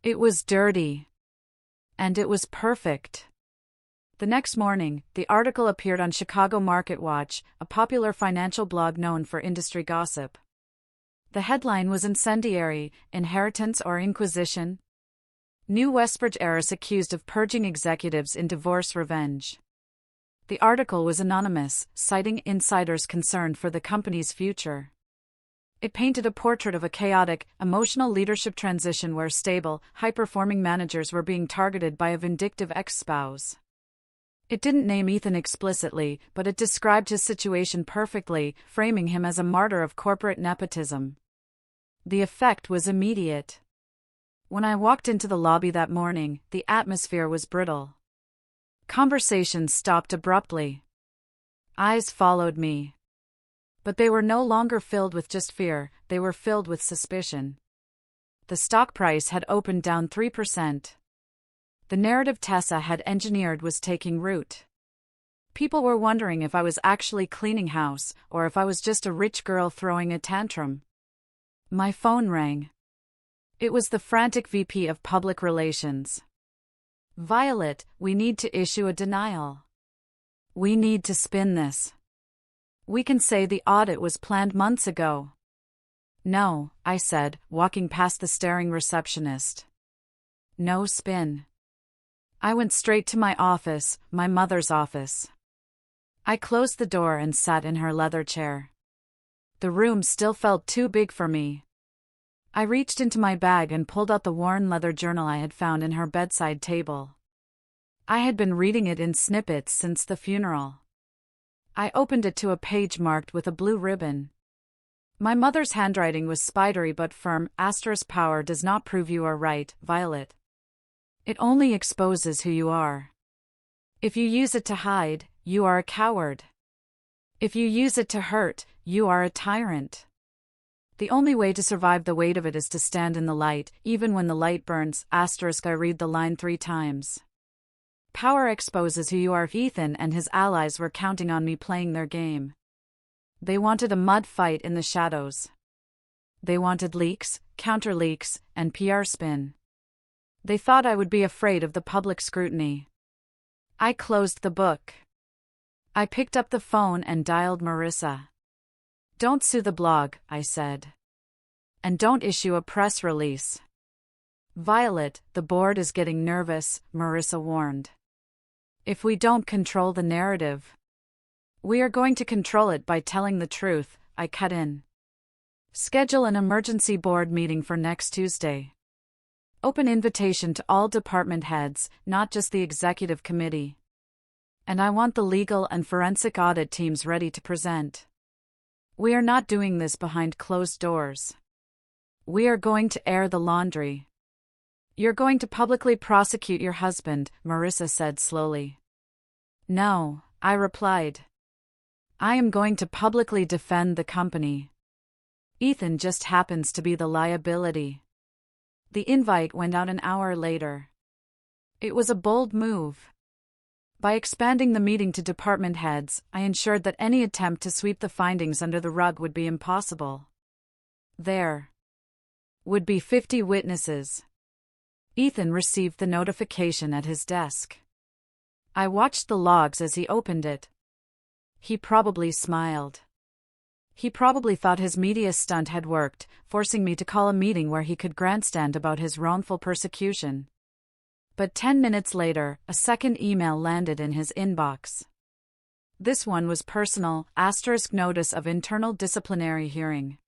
It was dirty. And it was perfect. The next morning, the article appeared on Chicago Market Watch, a popular financial blog known for industry gossip. The headline was incendiary: Inheritance or Inquisition? New Westbridge heiress accused of purging executives in divorce revenge. The article was anonymous, citing insiders concerned for the company's future. It painted a portrait of a chaotic, emotional leadership transition where stable, high-performing managers were being targeted by a vindictive ex-spouse. It didn't name Ethan explicitly, but it described his situation perfectly, framing him as a martyr of corporate nepotism. The effect was immediate. When I walked into the lobby that morning, the atmosphere was brittle. Conversations stopped abruptly. Eyes followed me. But they were no longer filled with just fear, they were filled with suspicion. The stock price had opened down 3%. The narrative Tessa had engineered was taking root. People were wondering if I was actually cleaning house, or if I was just a rich girl throwing a tantrum. My phone rang. It was the frantic VP of Public Relations. "Violet, we need to issue a denial. We need to spin this. We can say the audit was planned months ago." "No," I said, walking past the staring receptionist. "No spin." I went straight to my office, my mother's office. I closed the door and sat in her leather chair. The room still felt too big for me. I reached into my bag and pulled out the worn leather journal I had found in her bedside table. I had been reading it in snippets since the funeral. I opened it to a page marked with a blue ribbon. My mother's handwriting was spidery but firm. "Power does not prove you are right, Violet. It only exposes who you are. If you use it to hide, you are a coward. If you use it to hurt, you are a tyrant. The only way to survive the weight of it is to stand in the light, even when the light burns." I read the line 3 times. Power exposes who you are. Ethan and his allies were counting on me playing their game. They wanted a mud fight in the shadows. They wanted leaks, counter-leaks, and PR spin. They thought I would be afraid of the public scrutiny. I closed the book. I picked up the phone and dialed Marissa. "Don't sue the blog," I said. "And don't issue a press release." "Violet, the board is getting nervous," Marissa warned. "If we don't control the narrative, we are going to control it by telling the truth," I cut in. "Schedule an emergency board meeting for next Tuesday. Open invitation to all department heads, not just the executive committee. And I want the legal and forensic audit teams ready to present. We are not doing this behind closed doors. We are going to air the laundry." "You're going to publicly prosecute your husband," Marissa said slowly. "No," I replied. "I am going to publicly defend the company. Ethan just happens to be the liability." The invite went out an hour later. It was a bold move. By expanding the meeting to department heads, I ensured that any attempt to sweep the findings under the rug would be impossible. There would be 50 witnesses. Ethan received the notification at his desk. I watched the logs as he opened it. He probably smiled. He probably thought his media stunt had worked, forcing me to call a meeting where he could grandstand about his wrongful persecution. But 10 minutes later, a second email landed in his inbox. This one was personal: notice of internal disciplinary hearing.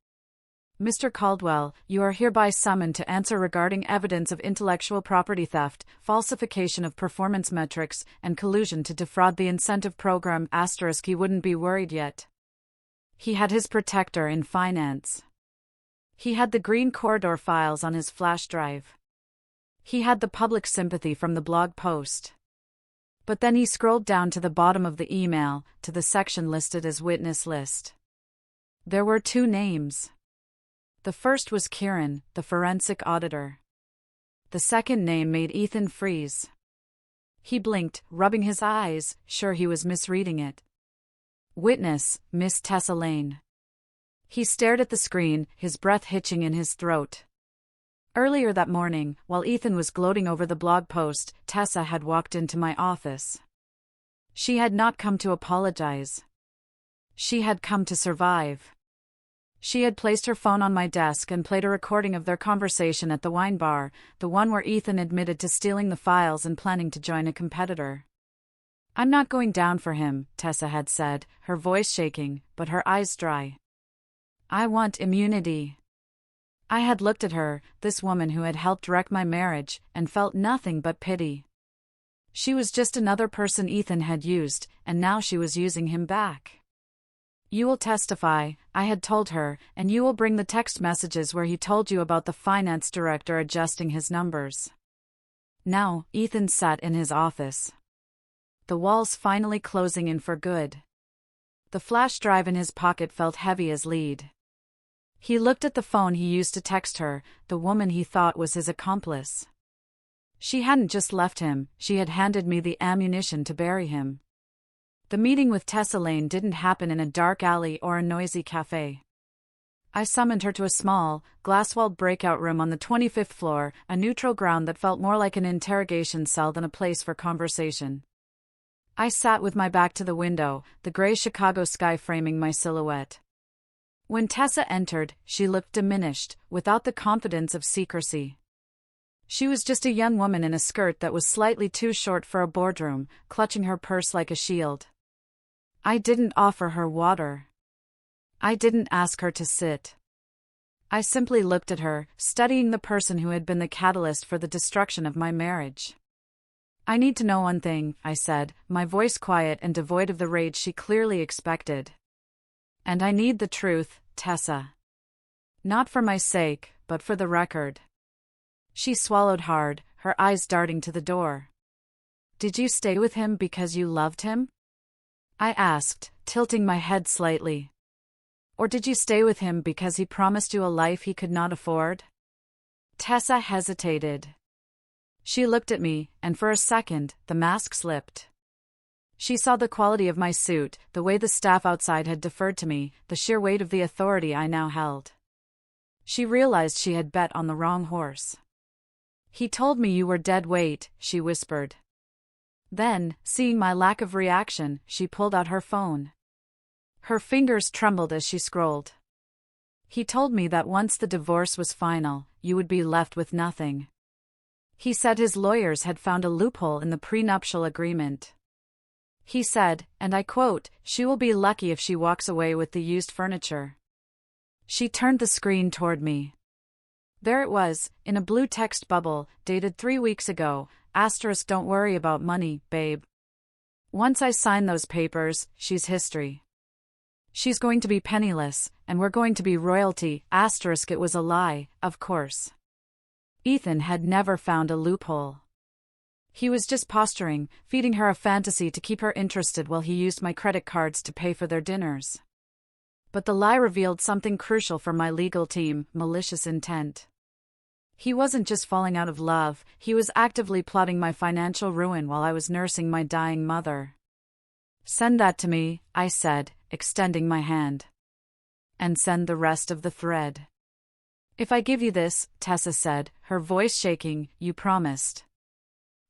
"Mr. Caldwell, you are hereby summoned to answer regarding evidence of intellectual property theft, falsification of performance metrics, and collusion to defraud the incentive program." He wouldn't be worried yet. He had his protector in finance. He had the Green Corridor files on his flash drive. He had the public sympathy from the blog post. But then he scrolled down to the bottom of the email, to the section listed as witness list. There were 2 names. The first was Kieran, the forensic auditor. The second name made Ethan freeze. He blinked, rubbing his eyes, sure he was misreading it. Witness, Miss Tessa Lane. He stared at the screen, his breath hitching in his throat. Earlier that morning, while Ethan was gloating over the blog post, Tessa had walked into my office. She had not come to apologize. She had come to survive. She had placed her phone on my desk and played a recording of their conversation at the wine bar, the one where Ethan admitted to stealing the files and planning to join a competitor. "I'm not going down for him," Tessa had said, her voice shaking, but her eyes dry. "I want immunity." I had looked at her, this woman who had helped wreck my marriage, and felt nothing but pity. She was just another person Ethan had used, and now she was using him back. "You will testify," I had told her, "and you will bring the text messages where he told you about the finance director adjusting his numbers." Now, Ethan sat in his office. The walls finally closing in for good. The flash drive in his pocket felt heavy as lead. He looked at the phone he used to text her, the woman he thought was his accomplice. She hadn't just left him, she had handed me the ammunition to bury him. The meeting with Tessa Lane didn't happen in a dark alley or a noisy cafe. I summoned her to a small, glass-walled breakout room on the 25th floor, a neutral ground that felt more like an interrogation cell than a place for conversation. I sat with my back to the window, the gray Chicago sky framing my silhouette. When Tessa entered, she looked diminished, without the confidence of secrecy. She was just a young woman in a skirt that was slightly too short for a boardroom, clutching her purse like a shield. I didn't offer her water. I didn't ask her to sit. I simply looked at her, studying the person who had been the catalyst for the destruction of my marriage. "I need to know one thing," I said, my voice quiet and devoid of the rage she clearly expected. "And I need the truth, Tessa. Not for my sake, but for the record." She swallowed hard, her eyes darting to the door. "Did you stay with him because you loved him?" I asked, tilting my head slightly. "Or did you stay with him because he promised you a life he could not afford?" Tessa hesitated. She looked at me, and for a second, the mask slipped. She saw the quality of my suit, the way the staff outside had deferred to me, the sheer weight of the authority I now held. She realized she had bet on the wrong horse. "He told me you were dead weight," she whispered. Then, seeing my lack of reaction, she pulled out her phone. Her fingers trembled as she scrolled. "He told me that once the divorce was final, you would be left with nothing. He said his lawyers had found a loophole in the prenuptial agreement. He said, and I quote, 'She will be lucky if she walks away with the used furniture.'" She turned the screen toward me. There it was, in a blue text bubble, dated 3 weeks ago, *, "Don't worry about money, babe. Once I sign those papers, she's history. She's going to be penniless, and we're going to be royalty, *. It was a lie, of course. Ethan had never found a loophole. He was just posturing, feeding her a fantasy to keep her interested while he used my credit cards to pay for their dinners. But the lie revealed something crucial for my legal team: malicious intent. He wasn't just falling out of love, he was actively plotting my financial ruin while I was nursing my dying mother. "Send that to me," I said, extending my hand. "And send the rest of the thread." "If I give you this," Tessa said, her voice shaking, "you promised."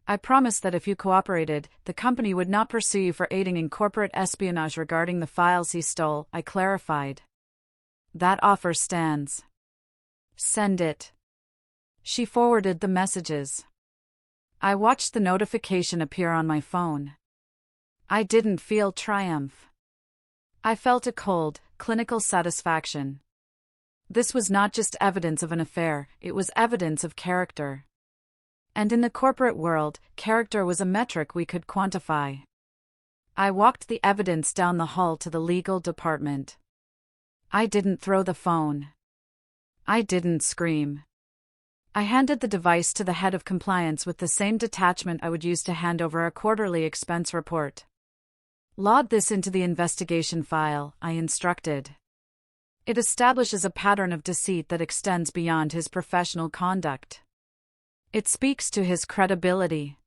"I promised that if you cooperated, the company would not pursue you for aiding in corporate espionage regarding the files he stole," I clarified. "That offer stands." "Send it." She forwarded the messages. I watched the notification appear on my phone. I didn't feel triumph. I felt a cold, clinical satisfaction. This was not just evidence of an affair, it was evidence of character. And in the corporate world, character was a metric we could quantify. I walked the evidence down the hall to the legal department. I didn't throw the phone. I didn't scream. I handed the device to the head of compliance with the same detachment I would use to hand over a quarterly expense report. "Load this into the investigation file," I instructed. "It establishes a pattern of deceit that extends beyond his professional conduct. It speaks to his credibility."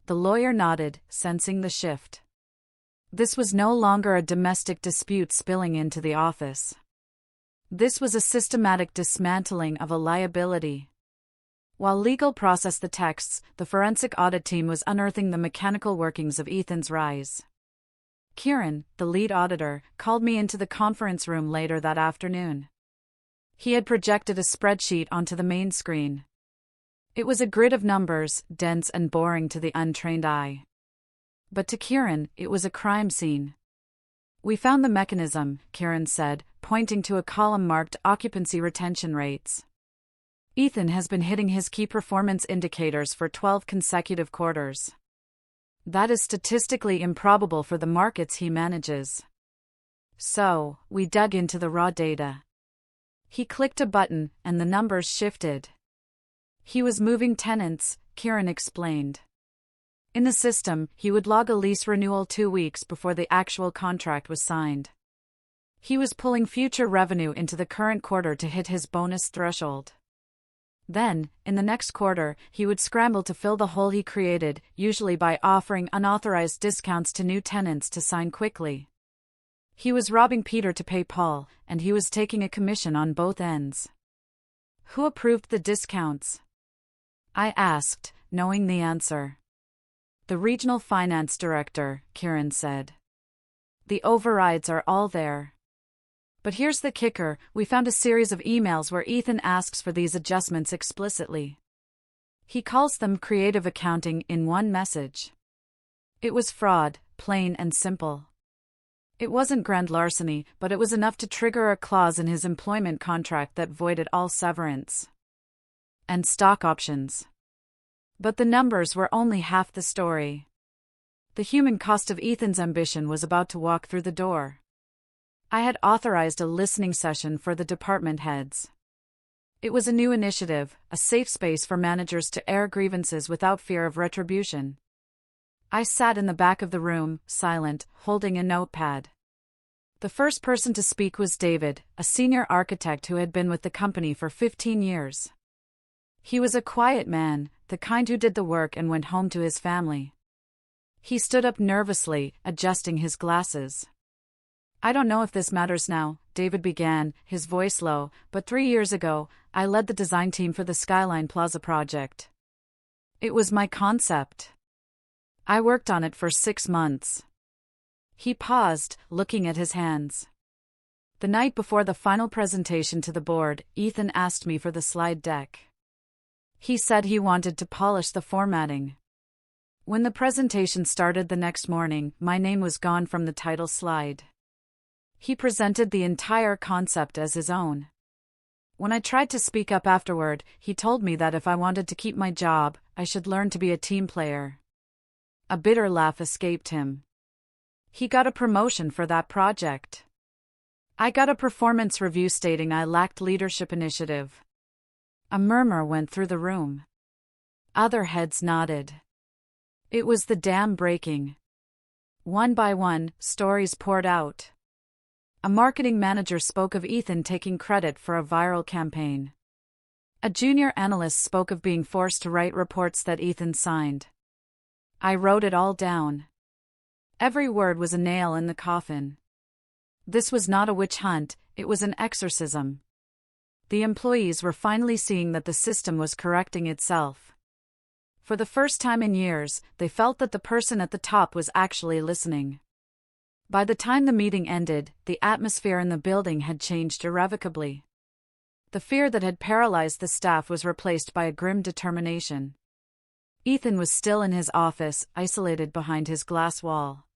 The lawyer nodded, sensing the shift. This was no longer a domestic dispute spilling into the office. This was a systematic dismantling of a liability. While legal processed the texts, the forensic audit team was unearthing the mechanical workings of Ethan's rise. Kieran, the lead auditor, called me into the conference room later that afternoon. He had projected a spreadsheet onto the main screen. It was a grid of numbers, dense and boring to the untrained eye. But to Kieran, it was a crime scene. "We found the mechanism," Kieran said, pointing to a column marked occupancy retention rates. "Ethan has been hitting his key performance indicators for 12 consecutive quarters. That is statistically improbable for the markets he manages." So, we dug into the raw data. He clicked a button, and the numbers shifted. He was moving tenants, Kieran explained. In the system, he would log a lease renewal 2 weeks before the actual contract was signed. He was pulling future revenue into the current quarter to hit his bonus threshold. Then, in the next quarter, he would scramble to fill the hole he created, usually by offering unauthorized discounts to new tenants to sign quickly. He was robbing Peter to pay Paul, and he was taking a commission on both ends. "Who approved the discounts?" I asked, knowing the answer. "The regional finance director," Kieran said. "The overrides are all there. But here's the kicker, we found a series of emails where Ethan asks for these adjustments explicitly. He calls them creative accounting in one message. It was fraud, plain and simple. It wasn't grand larceny, but it was enough to trigger a clause in his employment contract that voided all severance and stock options. But the numbers were only half the story. The human cost of Ethan's ambition was about to walk through the door. I had authorized a listening session for the department heads. It was a new initiative, a safe space for managers to air grievances without fear of retribution. I sat in the back of the room, silent, holding a notepad. The first person to speak was David, a senior architect who had been with the company for 15 years. He was a quiet man, the kind who did the work and went home to his family. He stood up nervously, adjusting his glasses. "I don't know if this matters now," David began, his voice low, "but 3 years ago, I led the design team for the Skyline Plaza project. It was my concept. I worked on it for 6 months. He paused, looking at his hands. "The night before the final presentation to the board, Ethan asked me for the slide deck. He said he wanted to polish the formatting. When the presentation started the next morning, my name was gone from the title slide. He presented the entire concept as his own. When I tried to speak up afterward, he told me that if I wanted to keep my job, I should learn to be a team player." A bitter laugh escaped him. "He got a promotion for that project. I got a performance review stating I lacked leadership initiative." A murmur went through the room. Other heads nodded. It was the dam breaking. One by one, stories poured out. A marketing manager spoke of Ethan taking credit for a viral campaign. A junior analyst spoke of being forced to write reports that Ethan signed. I wrote it all down. Every word was a nail in the coffin. This was not a witch hunt, it was an exorcism. The employees were finally seeing that the system was correcting itself. For the first time in years, they felt that the person at the top was actually listening. By the time the meeting ended, the atmosphere in the building had changed irrevocably. The fear that had paralyzed the staff was replaced by a grim determination. Ethan was still in his office, isolated behind his glass wall.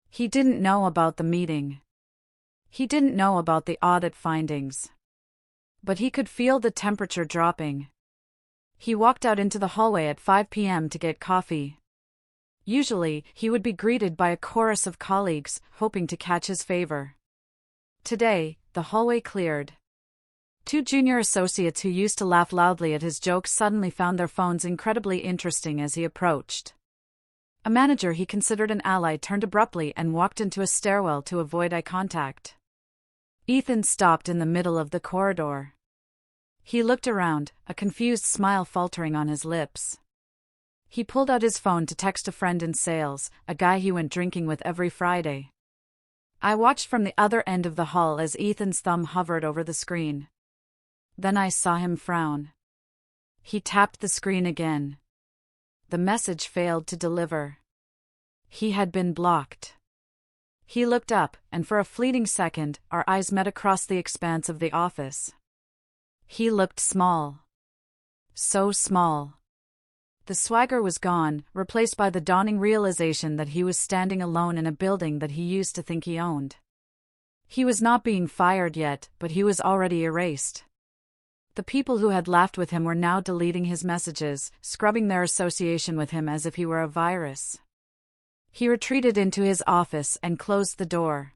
He didn't know about the meeting. He didn't know about the audit findings. But he could feel the temperature dropping. He walked out into the hallway at 5 p.m. to get coffee. Usually, he would be greeted by a chorus of colleagues, hoping to catch his favor. Today, the hallway cleared. 2 junior associates who used to laugh loudly at his jokes suddenly found their phones incredibly interesting as he approached. A manager he considered an ally turned abruptly and walked into a stairwell to avoid eye contact. Ethan stopped in the middle of the corridor. He looked around, a confused smile faltering on his lips. He pulled out his phone to text a friend in sales, a guy he went drinking with every Friday. I watched from the other end of the hall as Ethan's thumb hovered over the screen. Then I saw him frown. He tapped the screen again. The message failed to deliver. He had been blocked. He looked up, and for a fleeting second, our eyes met across the expanse of the office. He looked small. So small. The swagger was gone, replaced by the dawning realization that he was standing alone in a building that he used to think he owned. He was not being fired yet, but he was already erased. The people who had laughed with him were now deleting his messages, scrubbing their association with him as if he were a virus. He retreated into his office and closed the door.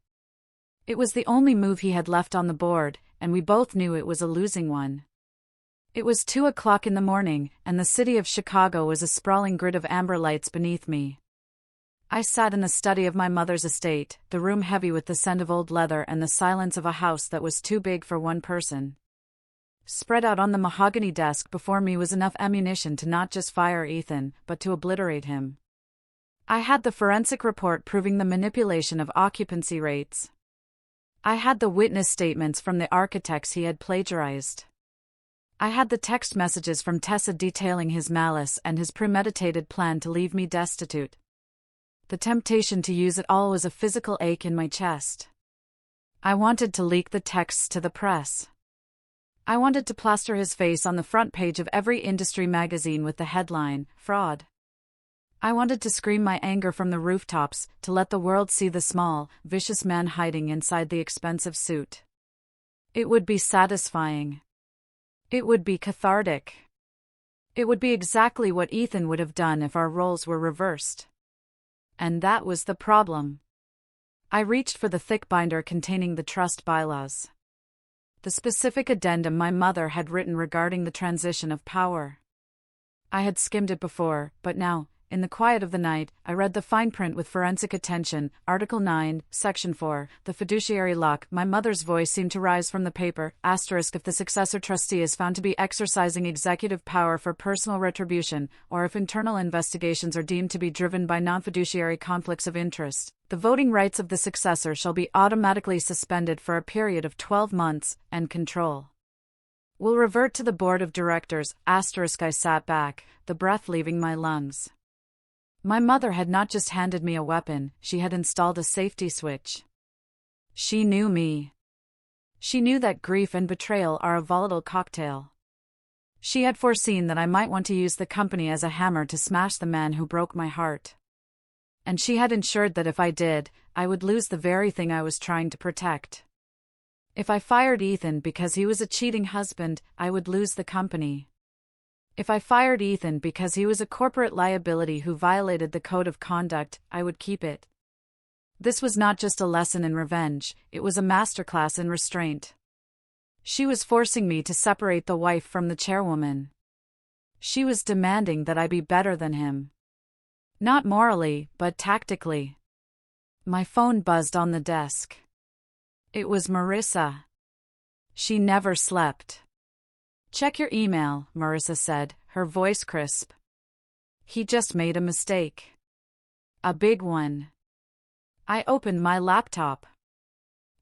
It was the only move he had left on the board, and we both knew it was a losing one. It was 2 o'clock in the morning, and the city of Chicago was a sprawling grid of amber lights beneath me. I sat in the study of my mother's estate, the room heavy with the scent of old leather and the silence of a house that was too big for one person. Spread out on the mahogany desk before me was enough ammunition to not just fire Ethan, but to obliterate him. I had the forensic report proving the manipulation of occupancy rates. I had the witness statements from the architects he had plagiarized. I had the text messages from Tessa detailing his malice and his premeditated plan to leave me destitute. The temptation to use it all was a physical ache in my chest. I wanted to leak the texts to the press. I wanted to plaster his face on the front page of every industry magazine with the headline, "Fraud." I wanted to scream my anger from the rooftops, to let the world see the small, vicious man hiding inside the expensive suit. It would be satisfying. It would be cathartic. It would be exactly what Ethan would have done if our roles were reversed. And that was the problem. I reached for the thick binder containing the trust bylaws. The specific addendum my mother had written regarding the transition of power. I had skimmed it before, but now, in the quiet of the night, I read the fine print with forensic attention. Article 9, Section 4, the fiduciary lock. My mother's voice seemed to rise from the paper. Asterisk, if the successor trustee is found to be exercising executive power for personal retribution, or if internal investigations are deemed to be driven by non-fiduciary conflicts of interest, the voting rights of the successor shall be automatically suspended for a period of 12 months, and control will revert to the board of directors. Asterisk, I sat back, the breath leaving my lungs. My mother had not just handed me a weapon, she had installed a safety switch. She knew me. She knew that grief and betrayal are a volatile cocktail. She had foreseen that I might want to use the company as a hammer to smash the man who broke my heart. And she had ensured that if I did, I would lose the very thing I was trying to protect. If I fired Ethan because he was a cheating husband, I would lose the company. If I fired Ethan because he was a corporate liability who violated the code of conduct, I would keep it. This was not just a lesson in revenge, it was a masterclass in restraint. She was forcing me to separate the wife from the chairwoman. She was demanding that I be better than him. Not morally, but tactically. My phone buzzed on the desk. It was Marissa. She never slept. "Check your email," Marissa said, her voice crisp. "He just made a mistake. A big one." I opened my laptop.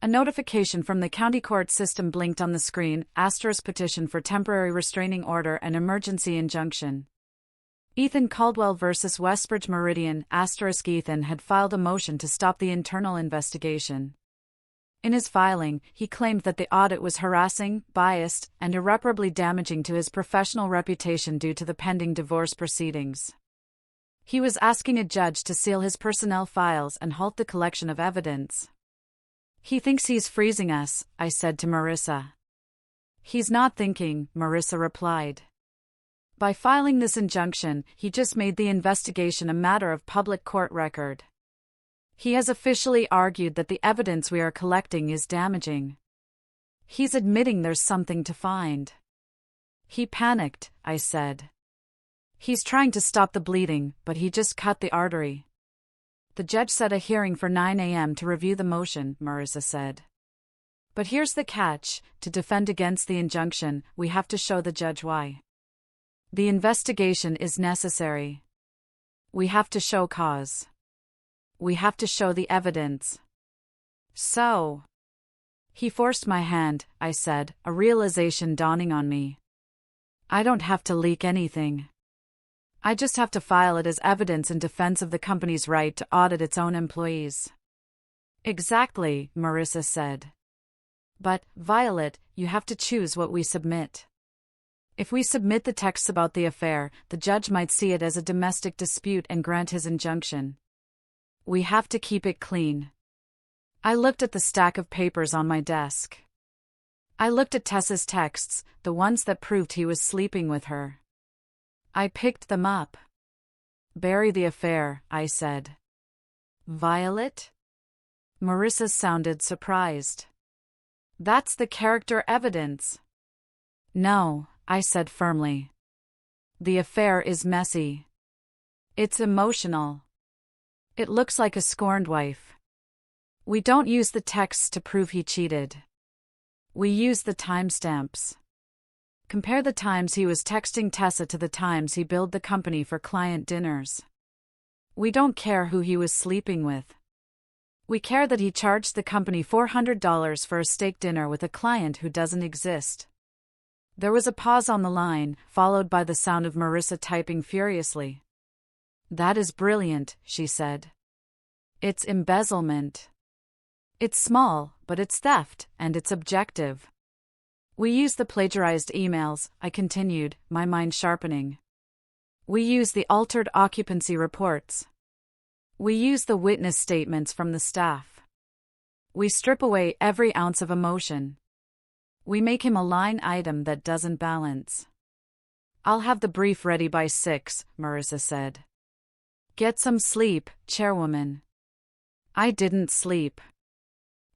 A notification from the county court system blinked on the screen. Asterisk, petition for temporary restraining order and emergency injunction. Ethan Caldwell versus Westbridge Meridian. Asterisk, Ethan had filed a motion to stop the internal investigation. In his filing, he claimed that the audit was harassing, biased, and irreparably damaging to his professional reputation due to the pending divorce proceedings. He was asking a judge to seal his personnel files and halt the collection of evidence. "He thinks he's freezing us," I said to Marissa. "He's not thinking," Marissa replied. By filing this injunction, he just made the investigation a matter of public court record. He has officially argued that the evidence we are collecting is damaging. He's admitting there's something to find. "He panicked," I said. "He's trying to stop the bleeding, but he just cut the artery." The judge set a hearing for 9 a.m. to review the motion, Marissa said. "But here's the catch, to defend against the injunction, we have to show the judge why. The investigation is necessary. We have to show cause. We have to show the evidence." "So?" "He forced my hand," I said, a realization dawning on me. I don't have to leak anything. I just have to file it as evidence in defense of the company's right to audit its own employees. Exactly, Marissa said. But, Violet, you have to choose what we submit. If we submit the texts about the affair, the judge might see it as a domestic dispute and grant his injunction. We have to keep it clean. I looked at the stack of papers on my desk. I looked at Tessa's texts, the ones that proved he was sleeping with her. I picked them up. Bury the affair, I said. Violet? Marissa sounded surprised. That's the character evidence. No, I said firmly. The affair is messy. It's emotional. It looks like a scorned wife. We don't use the texts to prove he cheated. We use the timestamps. Compare the times he was texting Tessa to the times he billed the company for client dinners. We don't care who he was sleeping with. We care that he charged the company $400 for a steak dinner with a client who doesn't exist. There was a pause on the line, followed by the sound of Marissa typing furiously. That is brilliant, she said. It's embezzlement. It's small, but it's theft, and it's objective. We use the plagiarized emails, I continued, my mind sharpening. We use the altered occupancy reports. We use the witness statements from the staff. We strip away every ounce of emotion. We make him a line item that doesn't balance. I'll have the brief ready by 6, Marissa said. Get some sleep, chairwoman. I didn't sleep.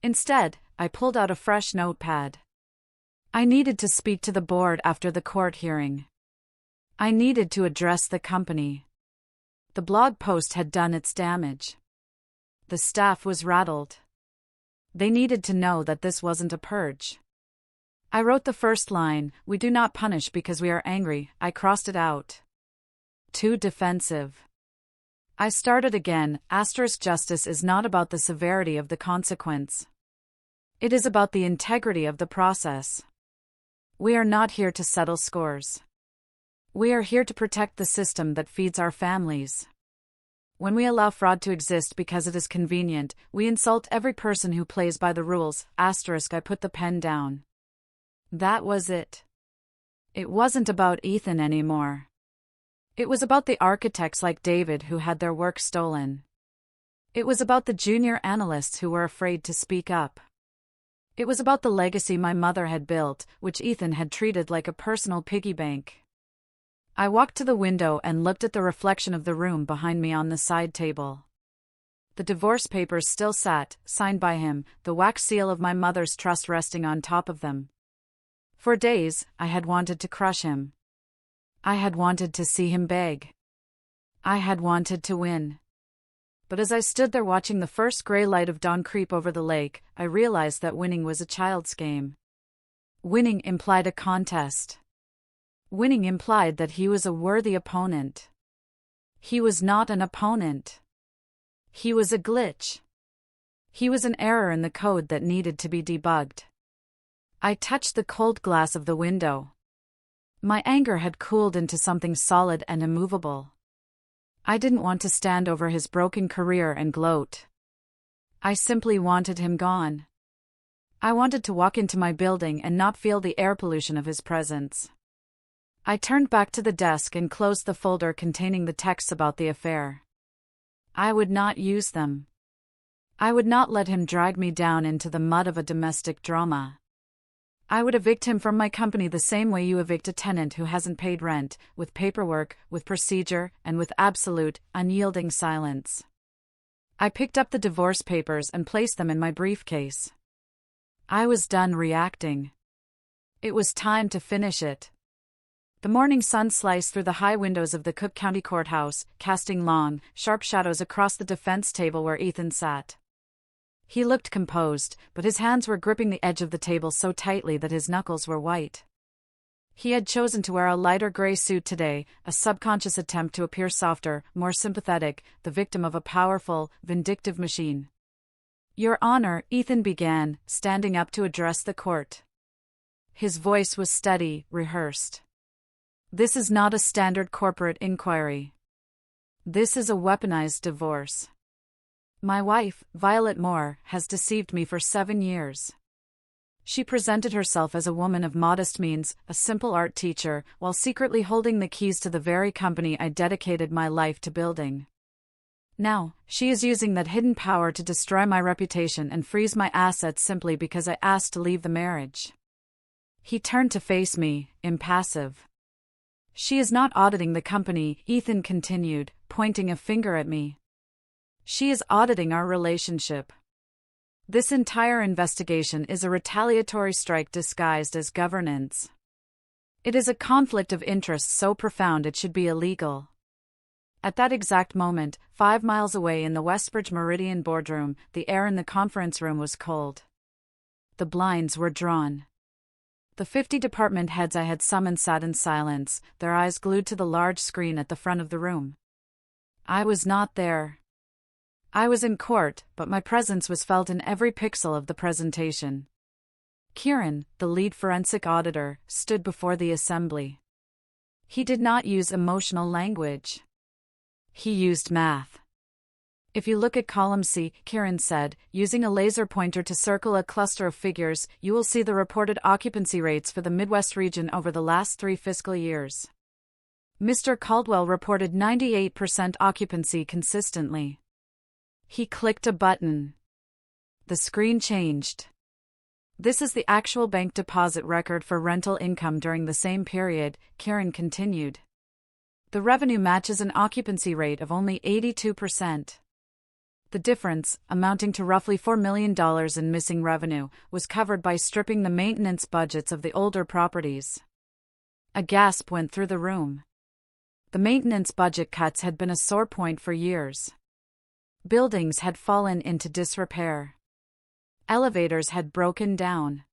Instead, I pulled out a fresh notepad. I needed to speak to the board after the court hearing. I needed to address the company. The blog post had done its damage. The staff was rattled. They needed to know that this wasn't a purge. I wrote the first line, "We do not punish because we are angry." I crossed it out. Too defensive. I started again, *justice is not about the severity of the consequence. It is about the integrity of the process. We are not here to settle scores. We are here to protect the system that feeds our families. When we allow fraud to exist because it is convenient, we insult every person who plays by the rules. I put the pen down. That was it. It wasn't about Ethan anymore. It was about the architects like David who had their work stolen. It was about the junior analysts who were afraid to speak up. It was about the legacy my mother had built, which Ethan had treated like a personal piggy bank. I walked to the window and looked at the reflection of the room behind me on the side table. The divorce papers still sat, signed by him, the wax seal of my mother's trust resting on top of them. For days, I had wanted to crush him. I had wanted to see him beg. I had wanted to win. But as I stood there watching the first gray light of dawn creep over the lake, I realized that winning was a child's game. Winning implied a contest. Winning implied that he was a worthy opponent. He was not an opponent. He was a glitch. He was an error in the code that needed to be debugged. I touched the cold glass of the window. My anger had cooled into something solid and immovable. I didn't want to stand over his broken career and gloat. I simply wanted him gone. I wanted to walk into my building and not feel the air pollution of his presence. I turned back to the desk and closed the folder containing the texts about the affair. I would not use them. I would not let him drag me down into the mud of a domestic drama. I would evict him from my company the same way you evict a tenant who hasn't paid rent, with paperwork, with procedure, and with absolute, unyielding silence. I picked up the divorce papers and placed them in my briefcase. I was done reacting. It was time to finish it. The morning sun sliced through the high windows of the Cook County Courthouse, casting long, sharp shadows across the defense table where Ethan sat. He looked composed, but his hands were gripping the edge of the table so tightly that his knuckles were white. He had chosen to wear a lighter gray suit today, a subconscious attempt to appear softer, more sympathetic, the victim of a powerful, vindictive machine. "Your Honor," Ethan began, standing up to address the court. His voice was steady, rehearsed. This is not a standard corporate inquiry. This is a weaponized divorce. My wife, Violet Moore, has deceived me for 7 years. She presented herself as a woman of modest means, a simple art teacher, while secretly holding the keys to the very company I dedicated my life to building. Now, she is using that hidden power to destroy my reputation and freeze my assets simply because I asked to leave the marriage. He turned to face me, impassive. She is not auditing the company, Ethan continued, pointing a finger at me. She is auditing our relationship. This entire investigation is a retaliatory strike disguised as governance. It is a conflict of interest so profound it should be illegal. At that exact moment, 5 miles away in the Westbridge Meridian boardroom, the air in the conference room was cold. The blinds were drawn. The 50 department heads I had summoned sat in silence, their eyes glued to the large screen at the front of the room. I was not there. I was in court, but my presence was felt in every pixel of the presentation. Kieran, the lead forensic auditor, stood before the assembly. He did not use emotional language. He used math. If you look at column C, Kieran said, using a laser pointer to circle a cluster of figures, you will see the reported occupancy rates for the Midwest region over the last 3 fiscal years. Mr. Caldwell reported 98% occupancy consistently. He clicked a button. The screen changed. This is the actual bank deposit record for rental income during the same period, Kieran continued. The revenue matches an occupancy rate of only 82%. The difference, amounting to roughly $4 million in missing revenue, was covered by stripping the maintenance budgets of the older properties. A gasp went through the room. The maintenance budget cuts had been a sore point for years. Buildings had fallen into disrepair. Elevators had broken down.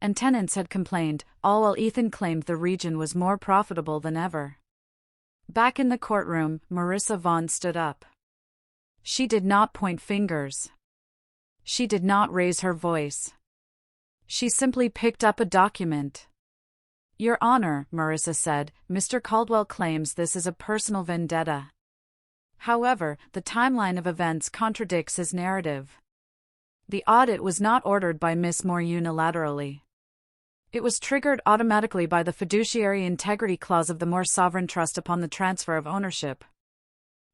And tenants had complained, all while Ethan claimed the region was more profitable than ever. Back in the courtroom, Marissa Vaughn stood up. She did not point fingers. She did not raise her voice. She simply picked up a document. Your Honor, Marissa said, Mr. Caldwell claims this is a personal vendetta. However, the timeline of events contradicts his narrative. The audit was not ordered by Ms. Moore unilaterally. It was triggered automatically by the fiduciary integrity clause of the Moore Sovereign Trust upon the transfer of ownership.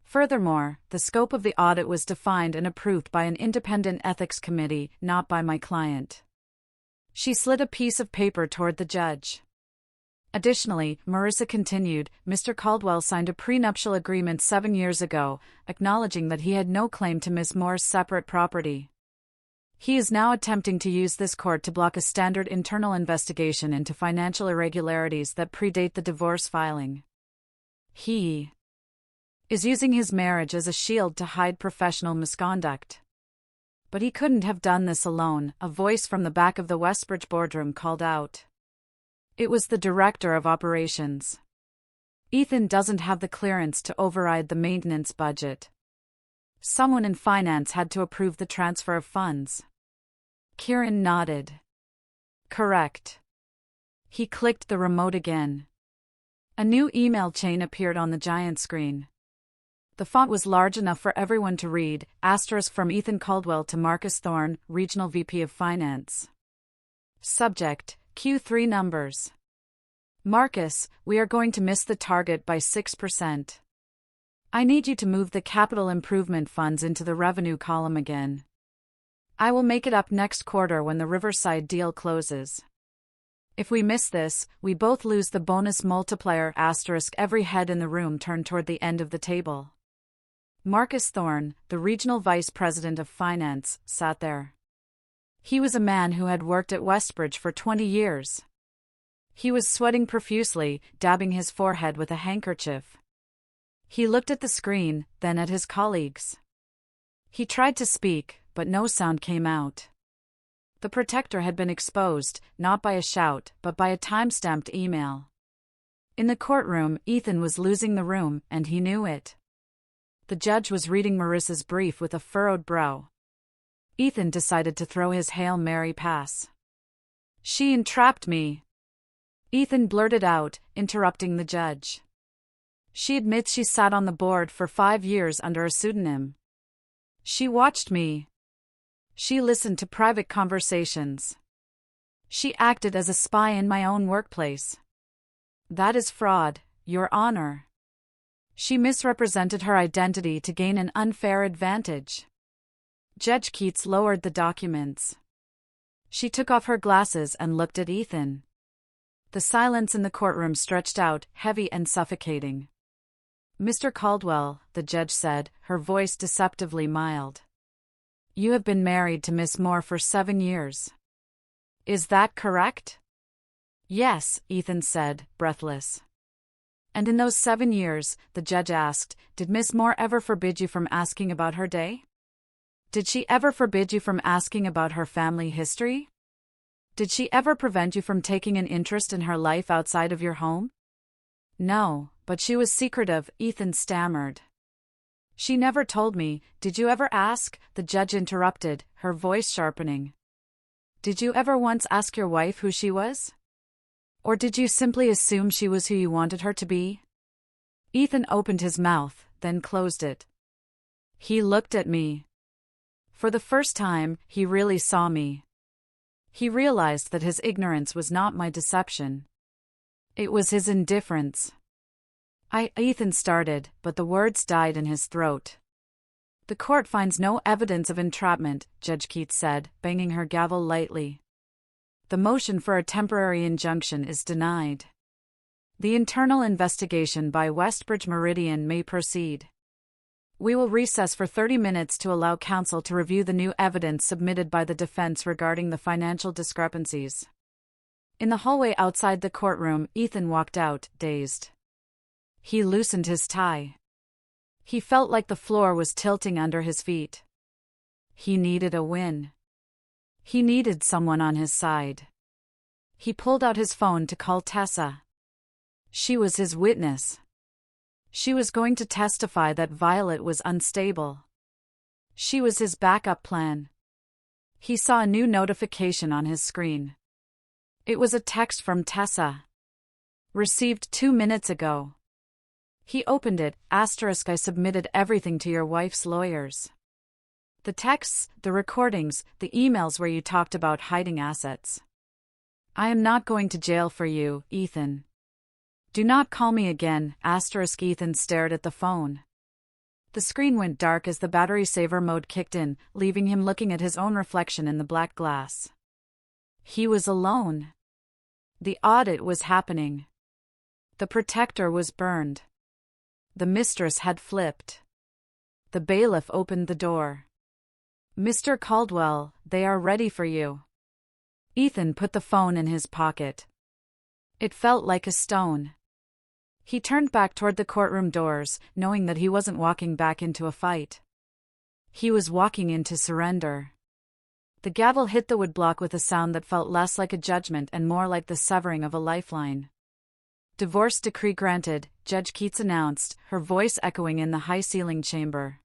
Furthermore, the scope of the audit was defined and approved by an independent ethics committee, not by my client. She slid a piece of paper toward the judge. Additionally, Marissa continued, Mr. Caldwell signed a prenuptial agreement 7 years ago, acknowledging that he had no claim to Ms. Moore's separate property. He is now attempting to use this court to block a standard internal investigation into financial irregularities that predate the divorce filing. He is using his marriage as a shield to hide professional misconduct. But he couldn't have done this alone, a voice from the back of the Westbridge boardroom called out. It was the director of operations. Ethan doesn't have the clearance to override the maintenance budget. Someone in finance had to approve the transfer of funds. Kieran nodded. Correct. He clicked the remote again. A new email chain appeared on the giant screen. The font was large enough for everyone to read, asterisk from Ethan Caldwell to Marcus Thorne, Regional VP of Finance. Subject, Q3 numbers. Marcus, we are going to miss the target by 6%. I need you to move the capital improvement funds into the revenue column again. I will make it up next quarter when the Riverside deal closes. If we miss this, we both lose the bonus multiplier asterisk. Every head in the room turned toward the end of the table. Marcus Thorne, the regional vice president of finance, sat there. He was a man who had worked at Westbridge for 20 years. He was sweating profusely, dabbing his forehead with a handkerchief. He looked at the screen, then at his colleagues. He tried to speak, but no sound came out. The protector had been exposed, not by a shout, but by a time-stamped email. In the courtroom, Ethan was losing the room, and he knew it. The judge was reading Marissa's brief with a furrowed brow. Ethan decided to throw his Hail Mary pass. She entrapped me. Ethan blurted out, interrupting the judge. She admits she sat on the board for 5 years under a pseudonym. She watched me. She listened to private conversations. She acted as a spy in my own workplace. That is fraud, Your Honor. She misrepresented her identity to gain an unfair advantage. Judge Keats lowered the documents. She took off her glasses and looked at Ethan. The silence in the courtroom stretched out, heavy and suffocating. Mr. Caldwell, the judge said, her voice deceptively mild. You have been married to Miss Moore for 7 years. Is that correct? Yes, Ethan said, breathless. And in those 7 years, the judge asked, did Miss Moore ever forbid you from asking about her day? Did she ever forbid you from asking about her family history? Did she ever prevent you from taking an interest in her life outside of your home? No, but she was secretive, Ethan stammered. She never told me. Did you ever ask? The judge interrupted, her voice sharpening. Did you ever once ask your wife who she was? Or did you simply assume she was who you wanted her to be? Ethan opened his mouth, then closed it. He looked at me. For the first time, he really saw me. He realized that his ignorance was not my deception. It was his indifference. Ethan started, but the words died in his throat. The court finds no evidence of entrapment, Judge Keats said, banging her gavel lightly. The motion for a temporary injunction is denied. The internal investigation by Westbridge Meridian may proceed. We will recess for 30 minutes to allow counsel to review the new evidence submitted by the defense regarding the financial discrepancies. In the hallway outside the courtroom, Ethan walked out, dazed. He loosened his tie. He felt like the floor was tilting under his feet. He needed a win. He needed someone on his side. He pulled out his phone to call Tessa. She was his witness. She was going to testify that Violet was unstable. She was his backup plan. He saw a new notification on his screen. It was a text from Tessa. Received 2 minutes ago. He opened it, *I submitted everything to your wife's lawyers. The texts, the recordings, the emails where you talked about hiding assets. I am not going to jail for you, Ethan. Do not call me again, *. Ethan stared at the phone. The screen went dark as the battery saver mode kicked in, leaving him looking at his own reflection in the black glass. He was alone. The audit was happening. The protector was burned. The mistress had flipped. The bailiff opened the door. Mr. Caldwell, they are ready for you. Ethan put the phone in his pocket. It felt like a stone. He turned back toward the courtroom doors, knowing that he wasn't walking back into a fight. He was walking into surrender. The gavel hit the woodblock with a sound that felt less like a judgment and more like the severing of a lifeline. Divorce decree granted, Judge Keats announced, her voice echoing in the high-ceilinged chamber.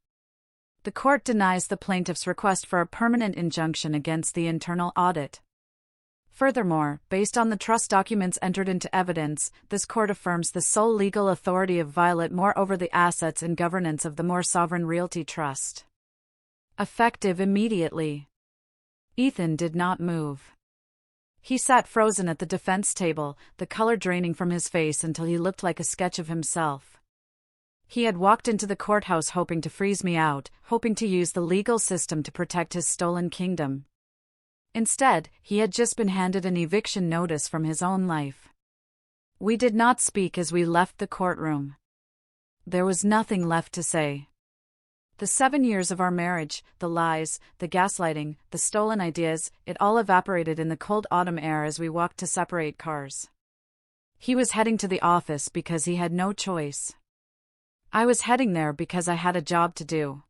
The court denies the plaintiff's request for a permanent injunction against the internal audit. Furthermore, based on the trust documents entered into evidence, this court affirms the sole legal authority of Violet Moore over the assets and governance of the Moore Sovereign Realty Trust. Effective immediately. Ethan did not move. He sat frozen at the defense table, the color draining from his face until he looked like a sketch of himself. He had walked into the courthouse hoping to freeze me out, hoping to use the legal system to protect his stolen kingdom. Instead, he had just been handed an eviction notice from his own life. We did not speak as we left the courtroom. There was nothing left to say. The 7 years of our marriage, the lies, the gaslighting, the stolen ideas, it all evaporated in the cold autumn air as we walked to separate cars. He was heading to the office because he had no choice. I was heading there because I had a job to do.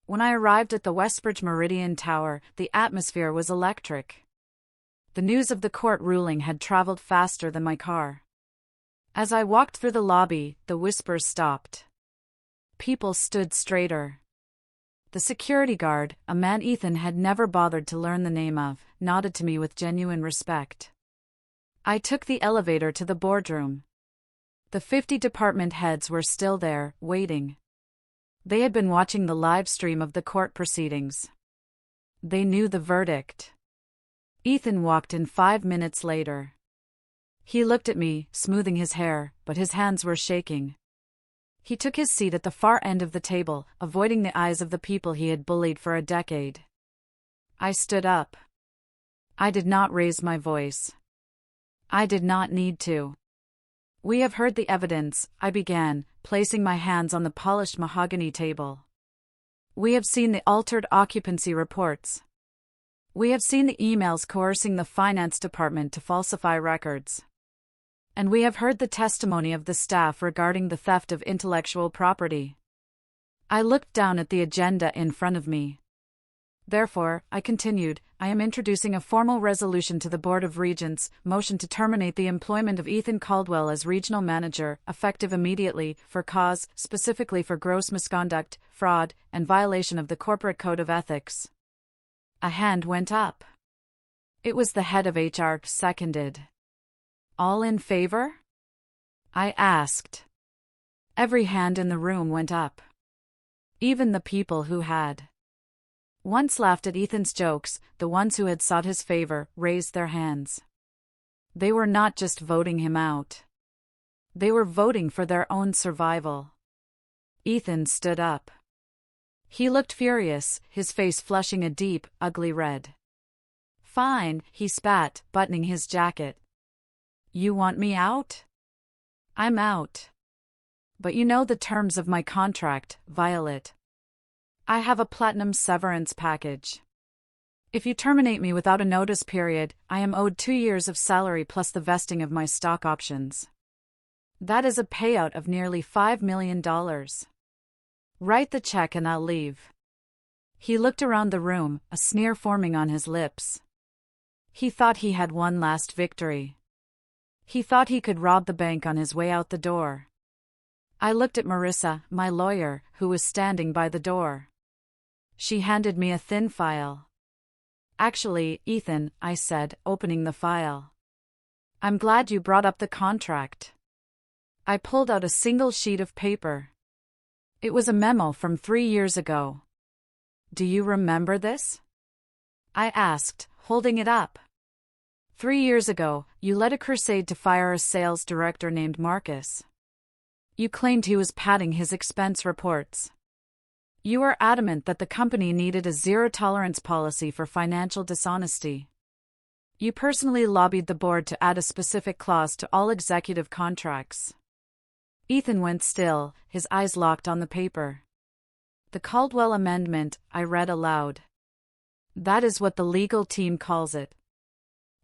When I arrived at the Westbridge Meridian Tower, the atmosphere was electric. The news of the court ruling had traveled faster than my car. As I walked through the lobby, the whispers stopped. People stood straighter. The security guard, a man Ethan had never bothered to learn the name of, nodded to me with genuine respect. I took the elevator to the boardroom. The 50 department heads were still there, waiting. They had been watching the live stream of the court proceedings. They knew the verdict. Ethan walked in 5 minutes later. He looked at me, smoothing his hair, but his hands were shaking. He took his seat at the far end of the table, avoiding the eyes of the people he had bullied for a decade. I stood up. I did not raise my voice. I did not need to. "We have heard the evidence," I began, placing my hands on the polished mahogany table. "We have seen the altered occupancy reports. We have seen the emails coercing the finance department to falsify records. And we have heard the testimony of the staff regarding the theft of intellectual property." I looked down at the agenda in front of me. "Therefore," I continued, "I am introducing a formal resolution to the Board of Regents, motion to terminate the employment of Ethan Caldwell as regional manager, effective immediately, for cause, specifically for gross misconduct, fraud, and violation of the corporate code of ethics." A hand went up. It was the head of HR, seconded. "All in favor?" I asked. Every hand in the room went up. Even the people who had once laughed at Ethan's jokes, the ones who had sought his favor, raised their hands. They were not just voting him out. They were voting for their own survival. Ethan stood up. He looked furious, his face flushing a deep, ugly red. "Fine," he spat, buttoning his jacket. "You want me out? I'm out. But you know the terms of my contract, Violet. I have a platinum severance package. If you terminate me without a notice period, I am owed 2 years of salary plus the vesting of my stock options. That is a payout of nearly $5 million. Write the check and I'll leave." He looked around the room, a sneer forming on his lips. He thought he had one last victory. He thought he could rob the bank on his way out the door. I looked at Marissa, my lawyer, who was standing by the door. She handed me a thin file. "Actually, Ethan," I said, opening the file. "I'm glad you brought up the contract." I pulled out a single sheet of paper. It was a memo from 3 years ago. "Do you remember this?" I asked, holding it up. 3 years ago, you led a crusade to fire a sales director named Marcus. You claimed he was padding his expense reports. You were adamant that the company needed a zero-tolerance policy for financial dishonesty. You personally lobbied the board to add a specific clause to all executive contracts. Ethan went still, his eyes locked on the paper. "The Caldwell Amendment," I read aloud. "That is what the legal team calls it.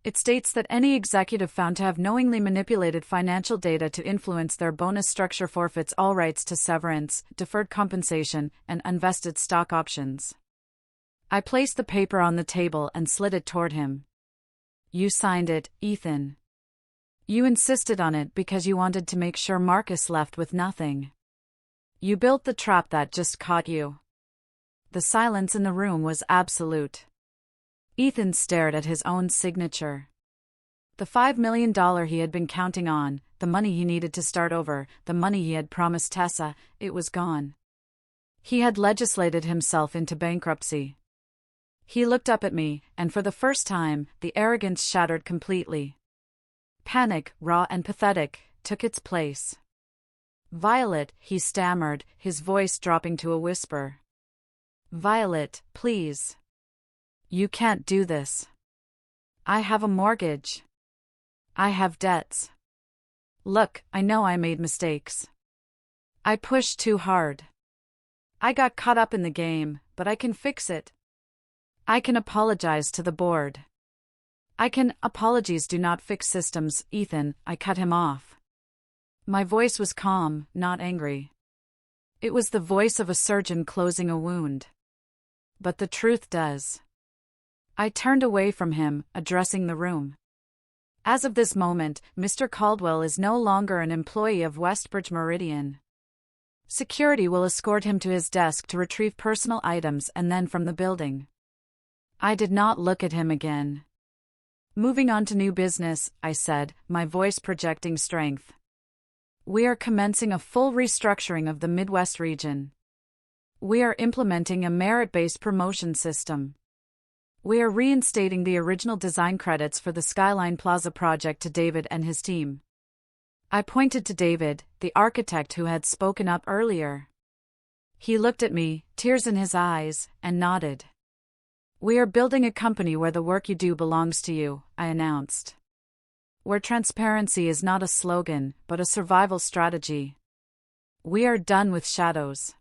It states that any executive found to have knowingly manipulated financial data to influence their bonus structure forfeits all rights to severance, deferred compensation, and unvested stock options." I placed the paper on the table and slid it toward him. "You signed it, Ethan. You insisted on it because you wanted to make sure Marcus left with nothing. You built the trap that just caught you." The silence in the room was absolute. Ethan stared at his own signature. The $5 million he had been counting on, the money he needed to start over, the money he had promised Tessa, it was gone. He had legislated himself into bankruptcy. He looked up at me, and for the first time, the arrogance shattered completely. Panic, raw and pathetic, took its place. "Violet," he stammered, his voice dropping to a whisper. "Violet, please. You can't do this. I have a mortgage. I have debts. Look, I know I made mistakes. I pushed too hard. I got caught up in the game, but I can fix it. I can apologize to the board. Apologies do not fix systems, Ethan," I cut him off. My voice was calm, not angry. It was the voice of a surgeon closing a wound. "But the truth does." I turned away from him, addressing the room. "As of this moment, Mr. Caldwell is no longer an employee of Westbridge Meridian. Security will escort him to his desk to retrieve personal items and then from the building." I did not look at him again. Moving on to new business, I said, my voice projecting strength. We are commencing a full restructuring of the Midwest region. We are implementing a merit-based promotion system. We are reinstating the original design credits for the Skyline Plaza project to David and his team. I pointed to David, the architect who had spoken up earlier. He looked at me, tears in his eyes, and nodded. We are building a company where the work you do belongs to you, I announced. Where transparency is not a slogan, but a survival strategy. We are done with shadows.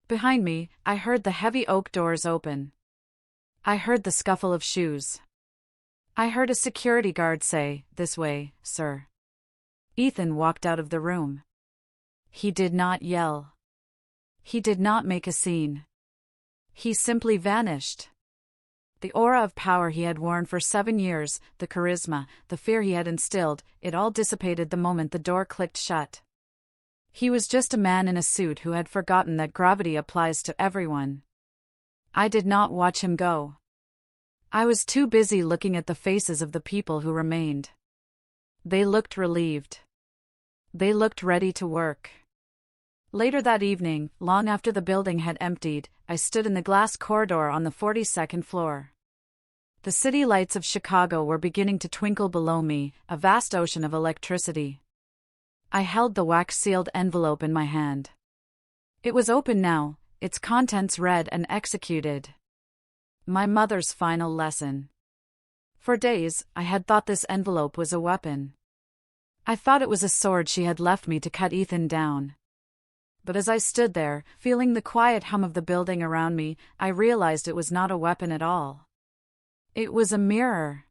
Behind me, I heard the heavy oak doors open. I heard the scuffle of shoes. I heard a security guard say, "This way, sir." Ethan walked out of the room. He did not yell. He did not make a scene. He simply vanished. The aura of power he had worn for 7 years, the charisma, the fear he had instilled, it all dissipated the moment the door clicked shut. He was just a man in a suit who had forgotten that gravity applies to everyone. I did not watch him go. I was too busy looking at the faces of the people who remained. They looked relieved. They looked ready to work. Later that evening, long after the building had emptied, I stood in the glass corridor on the 42nd floor. The city lights of Chicago were beginning to twinkle below me, a vast ocean of electricity. I held the wax-sealed envelope in my hand. It was open now, its contents read and executed. My mother's final lesson. For days, I had thought this envelope was a weapon. I thought it was a sword she had left me to cut Ethan down. But as I stood there, feeling the quiet hum of the building around me, I realized it was not a weapon at all. It was a mirror.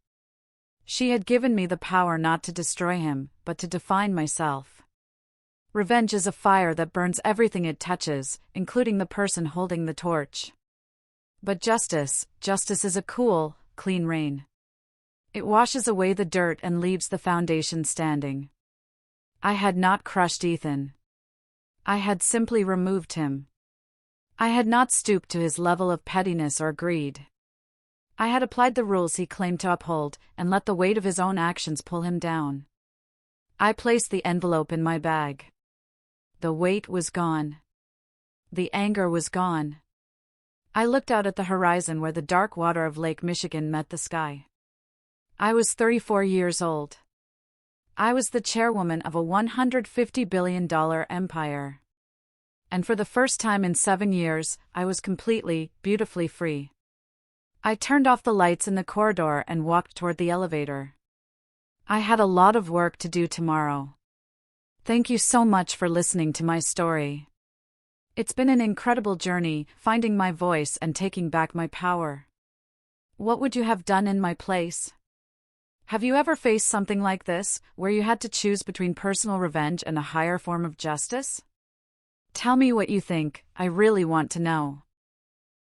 She had given me the power not to destroy him, but to define myself. Revenge is a fire that burns everything it touches, including the person holding the torch. But justice is a cool, clean rain. It washes away the dirt and leaves the foundation standing. I had not crushed Ethan. I had simply removed him. I had not stooped to his level of pettiness or greed. I had applied the rules he claimed to uphold, and let the weight of his own actions pull him down. I placed the envelope in my bag. The weight was gone. The anger was gone. I looked out at the horizon where the dark water of Lake Michigan met the sky. I was 34 years old. I was the chairwoman of a $150 billion empire. And for the first time in 7 years, I was completely, beautifully free. I turned off the lights in the corridor and walked toward the elevator. I had a lot of work to do tomorrow. Thank you so much for listening to my story. It's been an incredible journey, finding my voice and taking back my power. What would you have done in my place? Have you ever faced something like this, where you had to choose between personal revenge and a higher form of justice? Tell me what you think, I really want to know.